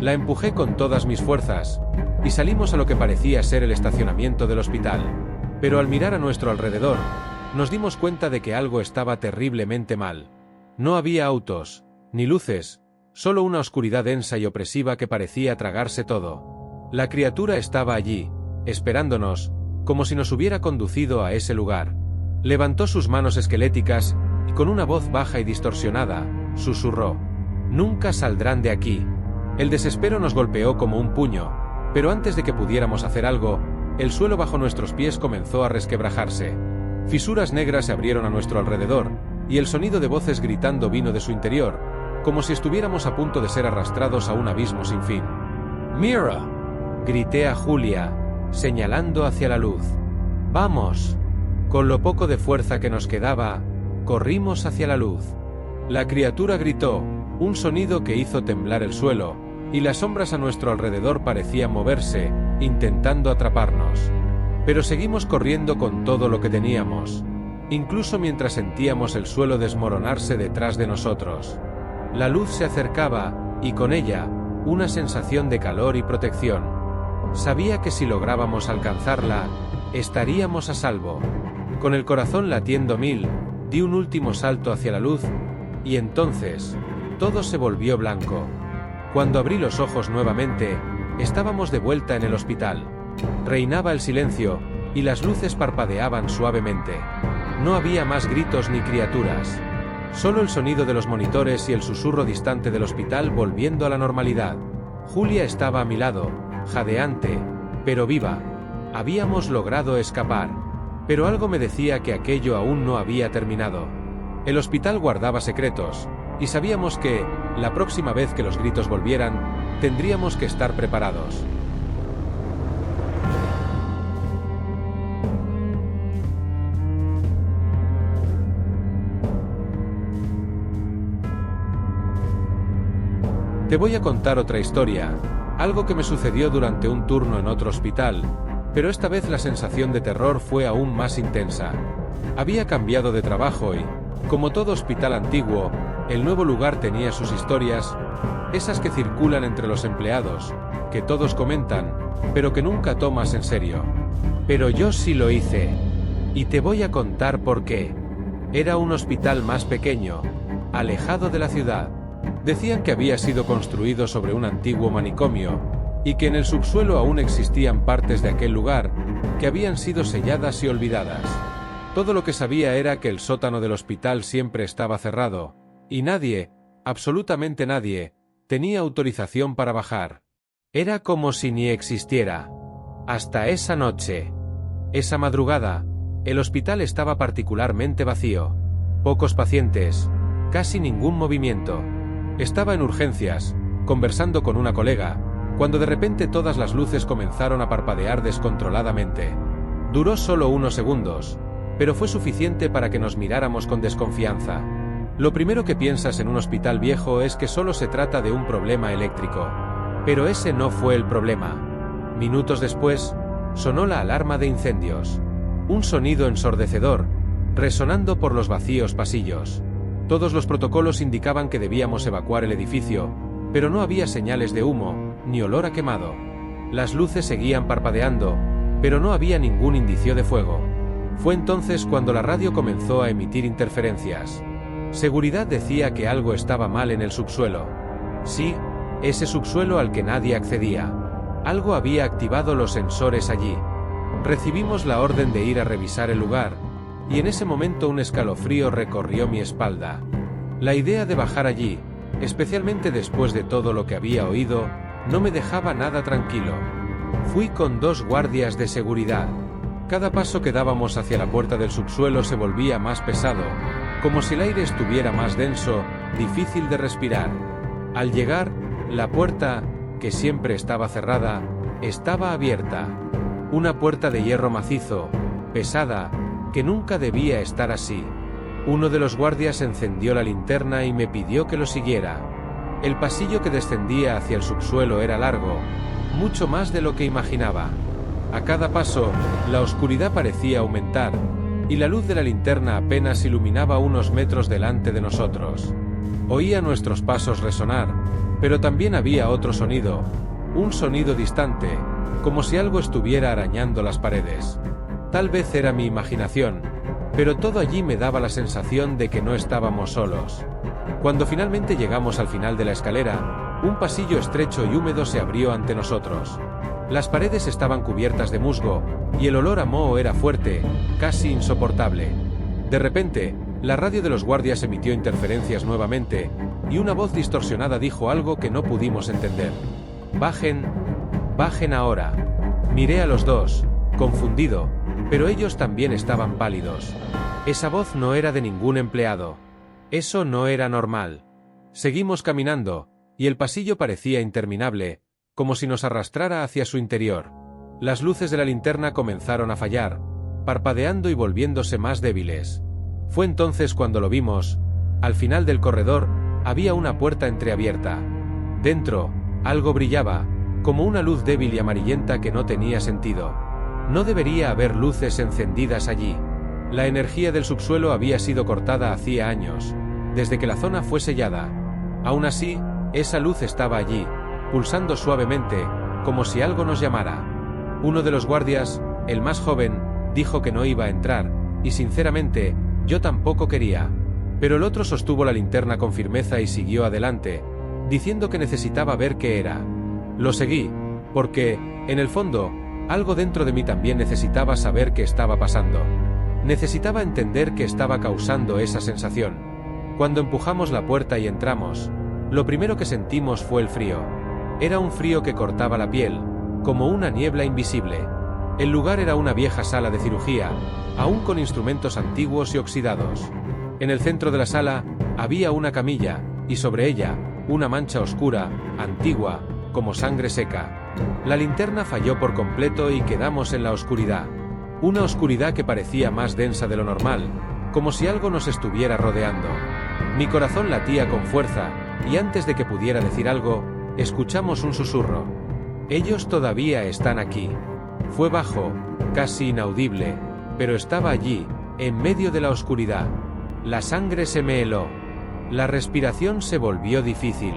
La empujé con todas mis fuerzas, y salimos a lo que parecía ser el estacionamiento del hospital. Pero al mirar a nuestro alrededor, nos dimos cuenta de que algo estaba terriblemente mal. No había autos, ni luces, solo una oscuridad densa y opresiva que parecía tragarse todo. La criatura estaba allí, esperándonos, como si nos hubiera conducido a ese lugar. Levantó sus manos esqueléticas, y con una voz baja y distorsionada, susurró: «Nunca saldrán de aquí». El desespero nos golpeó como un puño, pero antes de que pudiéramos hacer algo, el suelo bajo nuestros pies comenzó a resquebrajarse. Fisuras negras se abrieron a nuestro alrededor, y el sonido de voces gritando vino de su interior, como si estuviéramos a punto de ser arrastrados a un abismo sin fin. «¡Mira!», grité a Julia, señalando hacia la luz. «¡Vamos!». Con lo poco de fuerza que nos quedaba, corrimos hacia la luz. La criatura gritó, un sonido que hizo temblar el suelo, y las sombras a nuestro alrededor parecían moverse, intentando atraparnos. Pero seguimos corriendo con todo lo que teníamos, incluso mientras sentíamos el suelo desmoronarse detrás de nosotros. La luz se acercaba, y con ella, una sensación de calor y protección. Sabía que si lográbamos alcanzarla, estaríamos a salvo. Con el corazón latiendo mil, di un último salto hacia la luz, y entonces, todo se volvió blanco. Cuando abrí los ojos nuevamente, estábamos de vuelta en el hospital. Reinaba el silencio, y las luces parpadeaban suavemente. No había más gritos ni criaturas. Solo el sonido de los monitores y el susurro distante del hospital volviendo a la normalidad. Julia estaba a mi lado, jadeante, pero viva. Habíamos logrado escapar. Pero algo me decía que aquello aún no había terminado. El hospital guardaba secretos, y sabíamos que, la próxima vez que los gritos volvieran, tendríamos que estar preparados. Te voy a contar otra historia, algo que me sucedió durante un turno en otro hospital, pero esta vez la sensación de terror fue aún más intensa. Había cambiado de trabajo y, como todo hospital antiguo, el nuevo lugar tenía sus historias, esas que circulan entre los empleados, que todos comentan, pero que nunca tomas en serio. Pero yo sí lo hice, y te voy a contar por qué. Era un hospital más pequeño, alejado de la ciudad. Decían que había sido construido sobre un antiguo manicomio, y que en el subsuelo aún existían partes de aquel lugar, que habían sido selladas y olvidadas. Todo lo que sabía era que el sótano del hospital siempre estaba cerrado, y nadie, absolutamente nadie, tenía autorización para bajar. Era como si ni existiera. Hasta esa noche. Esa madrugada, el hospital estaba particularmente vacío. Pocos pacientes, casi ningún movimiento. Estaba en urgencias, conversando con una colega, cuando de repente todas las luces comenzaron a parpadear descontroladamente. Duró solo unos segundos, pero fue suficiente para que nos miráramos con desconfianza. Lo primero que piensas en un hospital viejo es que solo se trata de un problema eléctrico. Pero ese no fue el problema. Minutos después, sonó la alarma de incendios. Un sonido ensordecedor, resonando por los vacíos pasillos. Todos los protocolos indicaban que debíamos evacuar el edificio, pero no había señales de humo, ni olor a quemado. Las luces seguían parpadeando, pero no había ningún indicio de fuego. Fue entonces cuando la radio comenzó a emitir interferencias. Seguridad decía que algo estaba mal en el subsuelo. Sí, ese subsuelo al que nadie accedía. Algo había activado los sensores allí. Recibimos la orden de ir a revisar el lugar, y en ese momento un escalofrío recorrió mi espalda. La idea de bajar allí, especialmente después de todo lo que había oído, no me dejaba nada tranquilo. Fui con 2 guardias de seguridad. Cada paso que dábamos hacia la puerta del subsuelo se volvía más pesado, como si el aire estuviera más denso, difícil de respirar. Al llegar, la puerta, que siempre estaba cerrada, estaba abierta. Una puerta de hierro macizo, pesada, que nunca debía estar así. Uno de los guardias encendió la linterna y me pidió que lo siguiera. El pasillo que descendía hacia el subsuelo era largo, mucho más de lo que imaginaba. A cada paso, la oscuridad parecía aumentar, y la luz de la linterna apenas iluminaba unos metros delante de nosotros. Oía nuestros pasos resonar, pero también había otro sonido, un sonido distante, como si algo estuviera arañando las paredes. Tal vez era mi imaginación, pero todo allí me daba la sensación de que no estábamos solos. Cuando finalmente llegamos al final de la escalera, un pasillo estrecho y húmedo se abrió ante nosotros. Las paredes estaban cubiertas de musgo, y el olor a moho era fuerte, casi insoportable. De repente, la radio de los guardias emitió interferencias nuevamente, y una voz distorsionada dijo algo que no pudimos entender. «Bajen, bajen ahora». Miré a los dos, confundido, pero ellos también estaban pálidos. Esa voz no era de ningún empleado. Eso no era normal. Seguimos caminando, y el pasillo parecía interminable, como si nos arrastrara hacia su interior. Las luces de la linterna comenzaron a fallar, parpadeando y volviéndose más débiles. Fue entonces cuando lo vimos. Al final del corredor, había una puerta entreabierta. Dentro, algo brillaba, como una luz débil y amarillenta que no tenía sentido. No debería haber luces encendidas allí. La energía del subsuelo había sido cortada hacía años, desde que la zona fue sellada. Aún así, esa luz estaba allí, pulsando suavemente, como si algo nos llamara. Uno de los guardias, el más joven, dijo que no iba a entrar, y sinceramente, yo tampoco quería. Pero el otro sostuvo la linterna con firmeza y siguió adelante, diciendo que necesitaba ver qué era. Lo seguí, porque, en el fondo, algo dentro de mí también necesitaba saber qué estaba pasando. Necesitaba entender qué estaba causando esa sensación. Cuando empujamos la puerta y entramos, lo primero que sentimos fue el frío. Era un frío que cortaba la piel, como una niebla invisible. El lugar era una vieja sala de cirugía, aún con instrumentos antiguos y oxidados. En el centro de la sala, había una camilla, y sobre ella, una mancha oscura, antigua, como sangre seca. La linterna falló por completo y quedamos en la oscuridad. Una oscuridad que parecía más densa de lo normal, como si algo nos estuviera rodeando. Mi corazón latía con fuerza, y antes de que pudiera decir algo, escuchamos un susurro. Ellos todavía están aquí. Fue bajo, casi inaudible, pero estaba allí, en medio de la oscuridad. La sangre se me heló. La respiración se volvió difícil.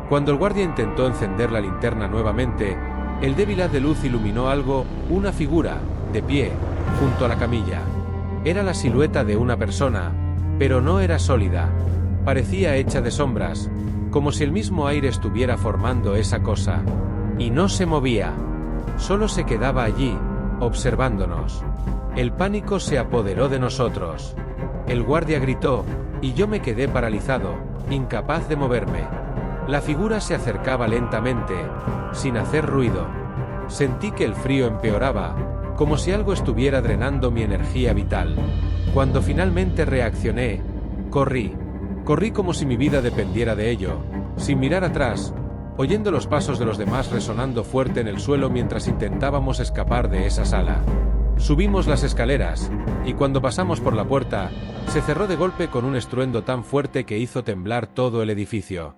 Cuando el guardia intentó encender la linterna nuevamente, el débil haz de luz iluminó algo, una figura, de pie, junto a la camilla. Era la silueta de una persona, pero no era sólida. Parecía hecha de sombras, como si el mismo aire estuviera formando esa cosa. Y no se movía. Solo se quedaba allí, observándonos. El pánico se apoderó de nosotros. El guardia gritó, y yo me quedé paralizado, incapaz de moverme. La figura se acercaba lentamente, sin hacer ruido. Sentí que el frío empeoraba, como si algo estuviera drenando mi energía vital. Cuando finalmente reaccioné, corrí. Corrí como si mi vida dependiera de ello, sin mirar atrás, oyendo los pasos de los demás resonando fuerte en el suelo mientras intentábamos escapar de esa sala. Subimos las escaleras, y cuando pasamos por la puerta, se cerró de golpe con un estruendo tan fuerte que hizo temblar todo el edificio.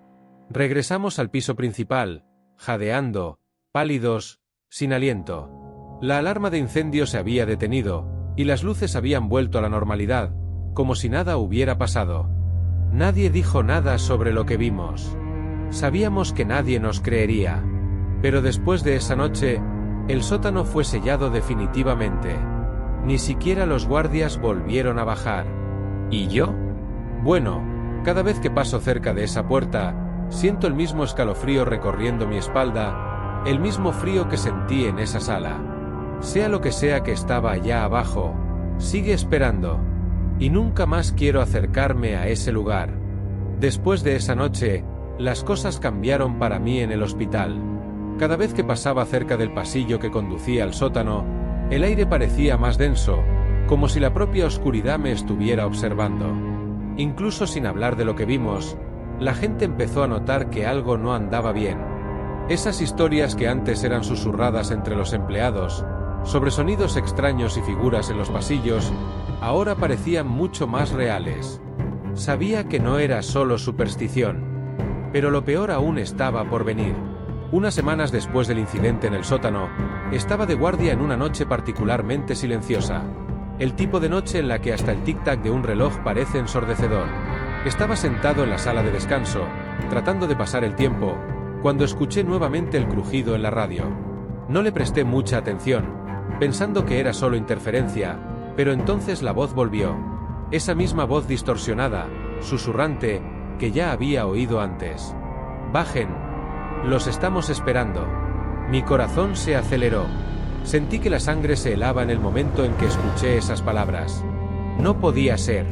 Regresamos al piso principal, jadeando, pálidos, sin aliento. La alarma de incendio se había detenido, y las luces habían vuelto a la normalidad, como si nada hubiera pasado. Nadie dijo nada sobre lo que vimos. Sabíamos que nadie nos creería. Pero después de esa noche, el sótano fue sellado definitivamente. Ni siquiera los guardias volvieron a bajar. ¿Y yo? Bueno, cada vez que paso cerca de esa puerta, siento el mismo escalofrío recorriendo mi espalda, el mismo frío que sentí en esa sala. Sea lo que sea que estaba allá abajo, sigue esperando. Y nunca más quiero acercarme a ese lugar. Después de esa noche, las cosas cambiaron para mí en el hospital. Cada vez que pasaba cerca del pasillo que conducía al sótano, el aire parecía más denso, como si la propia oscuridad me estuviera observando. Incluso sin hablar de lo que vimos, la gente empezó a notar que algo no andaba bien. Esas historias que antes eran susurradas entre los empleados, sobre sonidos extraños y figuras en los pasillos, ahora parecían mucho más reales. Sabía que no era solo superstición. Pero lo peor aún estaba por venir. Unas semanas después del incidente en el sótano, estaba de guardia en una noche particularmente silenciosa. El tipo de noche en la que hasta el tic-tac de un reloj parece ensordecedor. Estaba sentado en la sala de descanso, tratando de pasar el tiempo, cuando escuché nuevamente el crujido en la radio. No le presté mucha atención, pensando que era solo interferencia, pero entonces la voz volvió. Esa misma voz distorsionada, susurrante, que ya había oído antes. «Bajen. Los estamos esperando». Mi corazón se aceleró. Sentí que la sangre se helaba en el momento en que escuché esas palabras. No podía ser.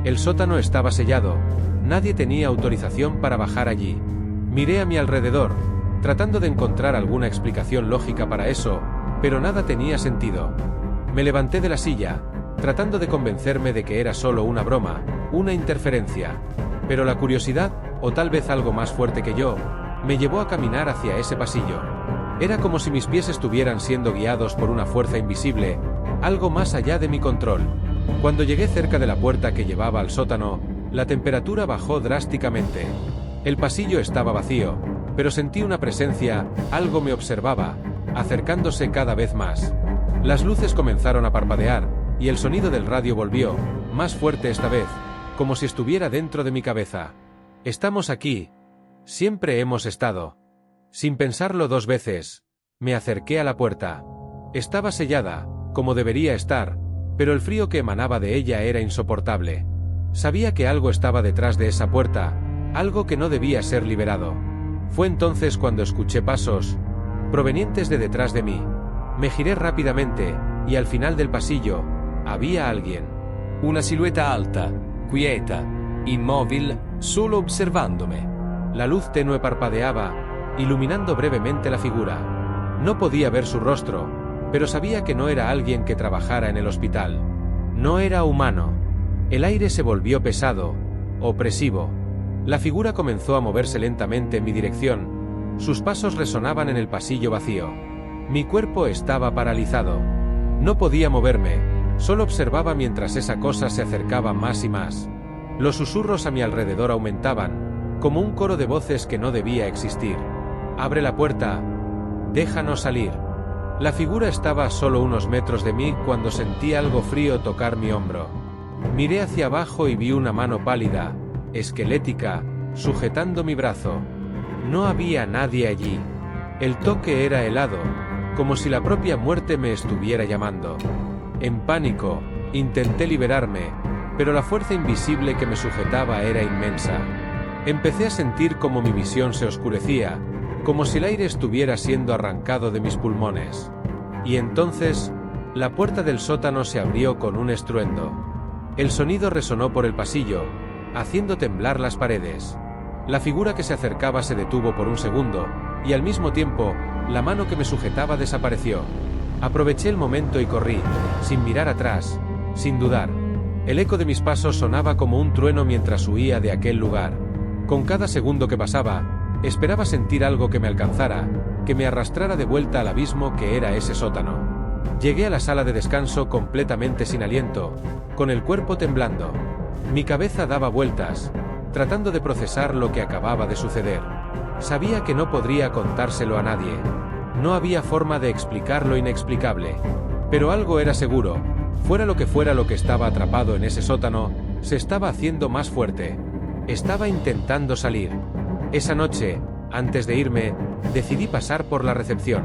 El sótano estaba sellado. Nadie tenía autorización para bajar allí. Miré a mi alrededor, tratando de encontrar alguna explicación lógica para eso, pero nada tenía sentido. Me levanté de la silla, tratando de convencerme de que era solo una broma, una interferencia. Pero la curiosidad, o tal vez algo más fuerte que yo, me llevó a caminar hacia ese pasillo. Era como si mis pies estuvieran siendo guiados por una fuerza invisible, algo más allá de mi control. Cuando llegué cerca de la puerta que llevaba al sótano, la temperatura bajó drásticamente. El pasillo estaba vacío, pero sentí una presencia, algo me observaba, acercándose cada vez más. Las luces comenzaron a parpadear, y el sonido del radio volvió, más fuerte esta vez, como si estuviera dentro de mi cabeza. Estamos aquí. Siempre hemos estado. Sin pensarlo 2 veces, me acerqué a la puerta. Estaba sellada, como debería estar, pero el frío que emanaba de ella era insoportable. Sabía que algo estaba detrás de esa puerta, algo que no debía ser liberado. Fue entonces cuando escuché pasos, provenientes de detrás de mí. Me giré rápidamente, y al final del pasillo, había alguien. Una silueta alta, quieta, inmóvil, solo observándome. La luz tenue parpadeaba, iluminando brevemente la figura. No podía ver su rostro, pero sabía que no era alguien que trabajara en el hospital. No era humano. El aire se volvió pesado, opresivo. La figura comenzó a moverse lentamente en mi dirección. Sus pasos resonaban en el pasillo vacío. Mi cuerpo estaba paralizado. No podía moverme, solo observaba mientras esa cosa se acercaba más y más. Los susurros a mi alrededor aumentaban, como un coro de voces que no debía existir. «Abre la puerta. Déjanos salir». La figura estaba a solo unos metros de mí cuando sentí algo frío tocar mi hombro. Miré hacia abajo y vi una mano pálida, esquelética, sujetando mi brazo. No había nadie allí. El toque era helado, como si la propia muerte me estuviera llamando. En pánico, intenté liberarme, pero la fuerza invisible que me sujetaba era inmensa. Empecé a sentir como mi visión se oscurecía, como si el aire estuviera siendo arrancado de mis pulmones. Y entonces, la puerta del sótano se abrió con un estruendo. El sonido resonó por el pasillo, haciendo temblar las paredes. La figura que se acercaba se detuvo por un segundo, y al mismo tiempo, la mano que me sujetaba desapareció. Aproveché el momento y corrí, sin mirar atrás, sin dudar. El eco de mis pasos sonaba como un trueno mientras huía de aquel lugar. Con cada segundo que pasaba, esperaba sentir algo que me alcanzara, que me arrastrara de vuelta al abismo que era ese sótano. Llegué a la sala de descanso completamente sin aliento, con el cuerpo temblando. Mi cabeza daba vueltas, tratando de procesar lo que acababa de suceder. Sabía que no podría contárselo a nadie. No había forma de explicar lo inexplicable. Pero algo era seguro, fuera lo que estaba atrapado en ese sótano, se estaba haciendo más fuerte. Estaba intentando salir. Esa noche, antes de irme, decidí pasar por la recepción.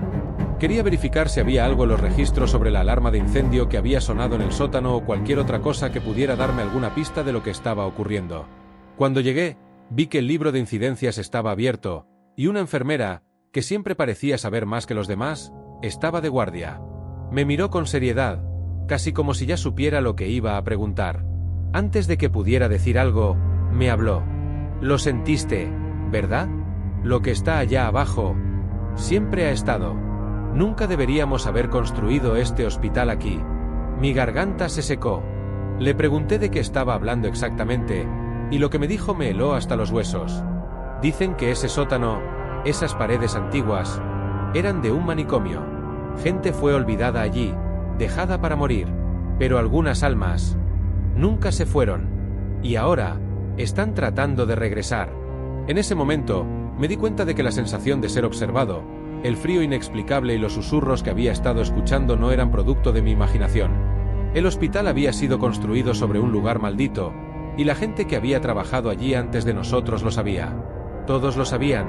Quería verificar si había algo en los registros sobre la alarma de incendio que había sonado en el sótano o cualquier otra cosa que pudiera darme alguna pista de lo que estaba ocurriendo. Cuando llegué, vi que el libro de incidencias estaba abierto, y una enfermera, que siempre parecía saber más que los demás, estaba de guardia. Me miró con seriedad, casi como si ya supiera lo que iba a preguntar. Antes de que pudiera decir algo, me habló. «Lo sentiste, ¿verdad? Lo que está allá abajo, siempre ha estado. Nunca deberíamos haber construido este hospital aquí». Mi garganta se secó. Le pregunté de qué estaba hablando exactamente, y lo que me dijo me heló hasta los huesos. Dicen que ese sótano, esas paredes antiguas, eran de un manicomio. Gente fue olvidada allí, dejada para morir. Pero algunas almas nunca se fueron. Y ahora, están tratando de regresar. En ese momento, me di cuenta de que la sensación de ser observado, el frío inexplicable y los susurros que había estado escuchando no eran producto de mi imaginación. El hospital había sido construido sobre un lugar maldito, y la gente que había trabajado allí antes de nosotros lo sabía. Todos lo sabían,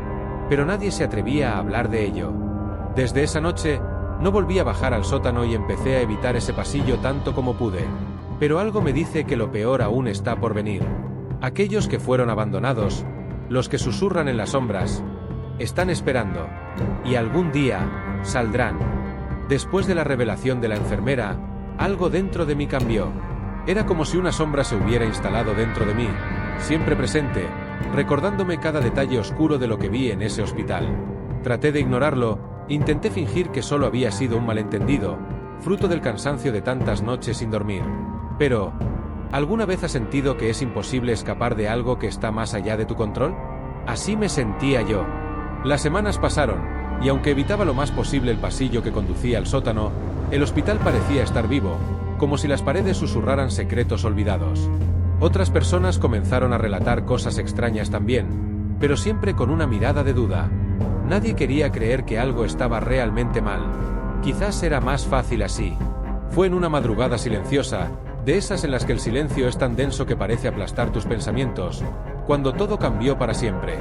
pero nadie se atrevía a hablar de ello. Desde esa noche, no volví a bajar al sótano y empecé a evitar ese pasillo tanto como pude. Pero algo me dice que lo peor aún está por venir. Aquellos que fueron abandonados, los que susurran en las sombras, están esperando, y algún día, saldrán. Después de la revelación de la enfermera, algo dentro de mí cambió. Era como si una sombra se hubiera instalado dentro de mí, siempre presente, recordándome cada detalle oscuro de lo que vi en ese hospital. Traté de ignorarlo, intenté fingir que solo había sido un malentendido, fruto del cansancio de tantas noches sin dormir. Pero, ¿alguna vez has sentido que es imposible escapar de algo que está más allá de tu control? Así me sentía yo. Las semanas pasaron, y aunque evitaba lo más posible el pasillo que conducía al sótano, el hospital parecía estar vivo, como si las paredes susurraran secretos olvidados. Otras personas comenzaron a relatar cosas extrañas también, pero siempre con una mirada de duda. Nadie quería creer que algo estaba realmente mal. Quizás era más fácil así. Fue en una madrugada silenciosa, de esas en las que el silencio es tan denso que parece aplastar tus pensamientos, cuando todo cambió para siempre.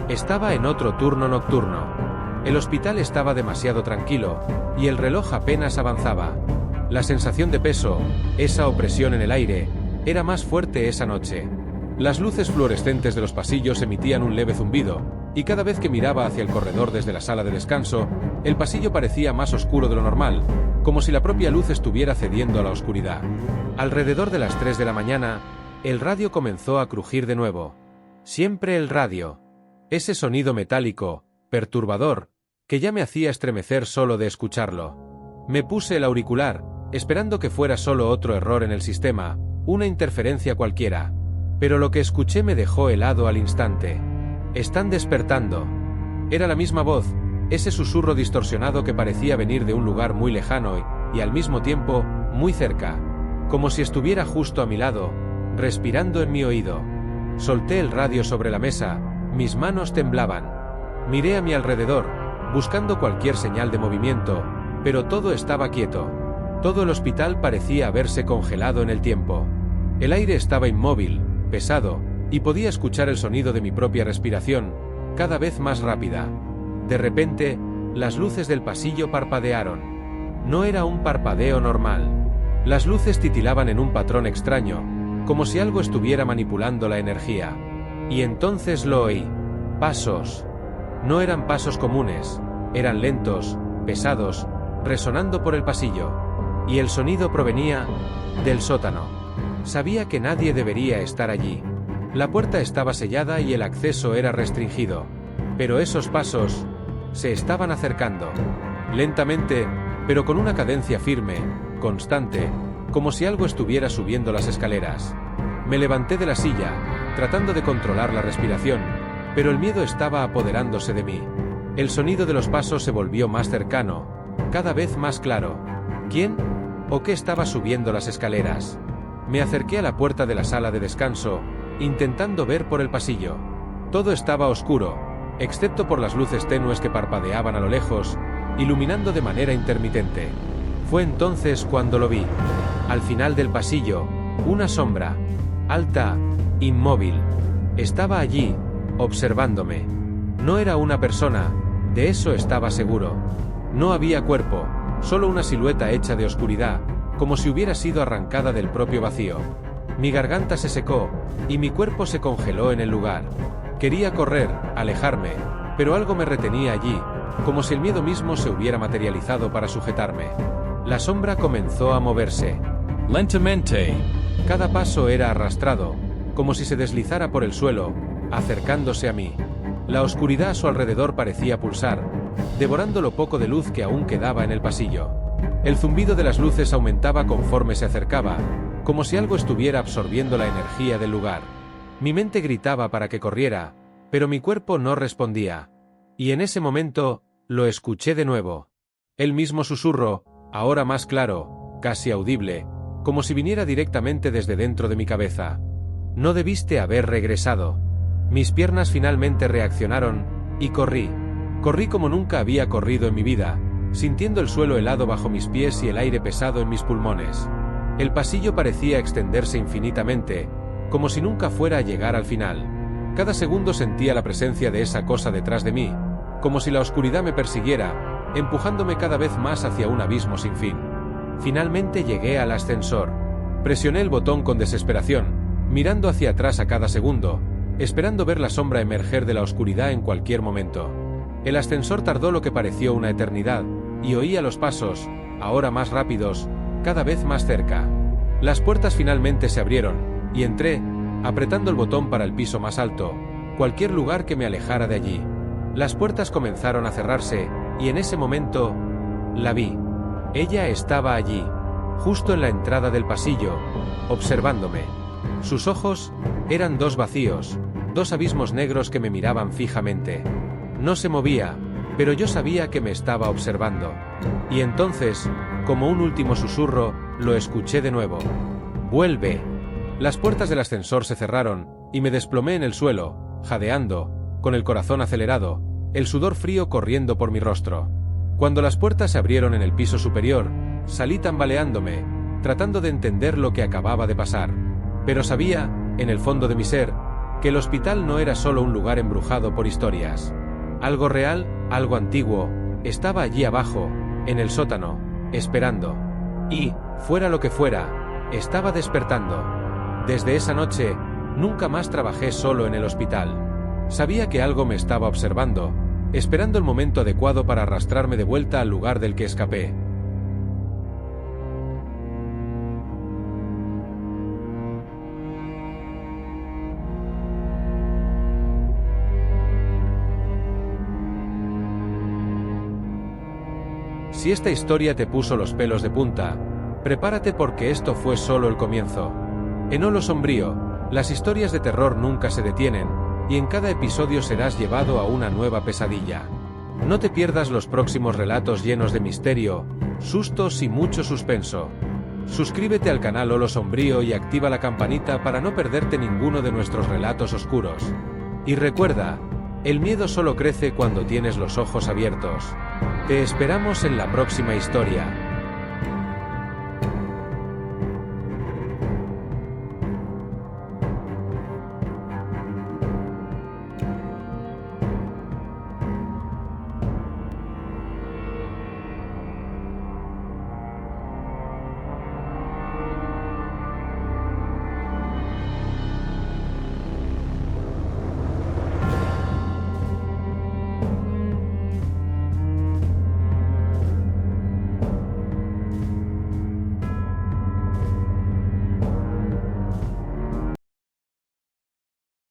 Estaba en otro turno nocturno. El hospital estaba demasiado tranquilo, y el reloj apenas avanzaba. La sensación de peso, esa opresión en el aire, era más fuerte esa noche. Las luces fluorescentes de los pasillos emitían un leve zumbido, y cada vez que miraba hacia el corredor desde la sala de descanso, el pasillo parecía más oscuro de lo normal, como si la propia luz estuviera cediendo a la oscuridad. Alrededor de las 3 de la mañana, el radio comenzó a crujir de nuevo. Siempre el radio. Ese sonido metálico, perturbador, que ya me hacía estremecer solo de escucharlo. Me puse el auricular, esperando que fuera solo otro error en el sistema, una interferencia cualquiera. Pero lo que escuché me dejó helado al instante. «Están despertando». Era la misma voz, ese susurro distorsionado que parecía venir de un lugar muy lejano y al mismo tiempo, muy cerca. Como si estuviera justo a mi lado, respirando en mi oído. Solté el radio sobre la mesa, mis manos temblaban. Miré a mi alrededor, buscando cualquier señal de movimiento, pero todo estaba quieto. Todo el hospital parecía haberse congelado en el tiempo. El aire estaba inmóvil, pesado, y podía escuchar el sonido de mi propia respiración, cada vez más rápida. De repente, las luces del pasillo parpadearon. No era un parpadeo normal. Las luces titilaban en un patrón extraño, como si algo estuviera manipulando la energía. Y entonces lo oí. Pasos. No eran pasos comunes, eran lentos, pesados, resonando por el pasillo. Y el sonido provenía del sótano. Sabía que nadie debería estar allí. La puerta estaba sellada y el acceso era restringido. Pero esos pasos se estaban acercando. Lentamente, pero con una cadencia firme, constante, como si algo estuviera subiendo las escaleras. Me levanté de la silla, tratando de controlar la respiración, pero el miedo estaba apoderándose de mí. El sonido de los pasos se volvió más cercano, cada vez más claro. ¿Quién o qué estaba subiendo las escaleras? Me acerqué a la puerta de la sala de descanso, intentando ver por el pasillo. Todo estaba oscuro, excepto por las luces tenues que parpadeaban a lo lejos, iluminando de manera intermitente. Fue entonces cuando lo vi. Al final del pasillo, una sombra, alta, inmóvil. Estaba allí, observándome. No era una persona, de eso estaba seguro. No había cuerpo, solo una silueta hecha de oscuridad, como si hubiera sido arrancada del propio vacío. Mi garganta se secó, y mi cuerpo se congeló en el lugar. Quería correr, alejarme, pero algo me retenía allí, como si el miedo mismo se hubiera materializado para sujetarme. La sombra comenzó a moverse. Lentamente. Cada paso era arrastrado, como si se deslizara por el suelo, acercándose a mí. La oscuridad a su alrededor parecía pulsar, devorando lo poco de luz que aún quedaba en el pasillo. El zumbido de las luces aumentaba conforme se acercaba, como si algo estuviera absorbiendo la energía del lugar. Mi mente gritaba para que corriera, pero mi cuerpo no respondía. Y en ese momento, lo escuché de nuevo. El mismo susurro, ahora más claro, casi audible, como si viniera directamente desde dentro de mi cabeza. No debiste haber regresado. Mis piernas finalmente reaccionaron, y corrí. Corrí como nunca había corrido en mi vida, sintiendo el suelo helado bajo mis pies y el aire pesado en mis pulmones. El pasillo parecía extenderse infinitamente, como si nunca fuera a llegar al final. Cada segundo sentía la presencia de esa cosa detrás de mí, como si la oscuridad me persiguiera, empujándome cada vez más hacia un abismo sin fin. Finalmente llegué al ascensor. Presioné el botón con desesperación, mirando hacia atrás a cada segundo, esperando ver la sombra emerger de la oscuridad en cualquier momento. El ascensor tardó lo que pareció una eternidad, y oía los pasos, ahora más rápidos, cada vez más cerca. Las puertas finalmente se abrieron, y entré, apretando el botón para el piso más alto, cualquier lugar que me alejara de allí. Las puertas comenzaron a cerrarse, y en ese momento, la vi. Ella estaba allí, justo en la entrada del pasillo, observándome. Sus ojos eran dos vacíos, dos abismos negros que me miraban fijamente. No se movía, pero yo sabía que me estaba observando. Y entonces, como un último susurro, lo escuché de nuevo. «¡Vuelve!». Las puertas del ascensor se cerraron, y me desplomé en el suelo, jadeando, con el corazón acelerado, el sudor frío corriendo por mi rostro. Cuando las puertas se abrieron en el piso superior, salí tambaleándome, tratando de entender lo que acababa de pasar. Pero sabía, en el fondo de mi ser, que el hospital no era solo un lugar embrujado por historias. Algo real, algo antiguo, estaba allí abajo, en el sótano, esperando. Y, fuera lo que fuera, estaba despertando. Desde esa noche, nunca más trabajé solo en el hospital. Sabía que algo me estaba observando, esperando el momento adecuado para arrastrarme de vuelta al lugar del que escapé. Si esta historia te puso los pelos de punta, prepárate porque esto fue solo el comienzo. En Holo Sombrío, las historias de terror nunca se detienen, y en cada episodio serás llevado a una nueva pesadilla. No te pierdas los próximos relatos llenos de misterio, sustos y mucho suspenso. Suscríbete al canal Holo Sombrío y activa la campanita para no perderte ninguno de nuestros relatos oscuros. Y recuerda, el miedo solo crece cuando tienes los ojos abiertos. Te esperamos en la próxima historia.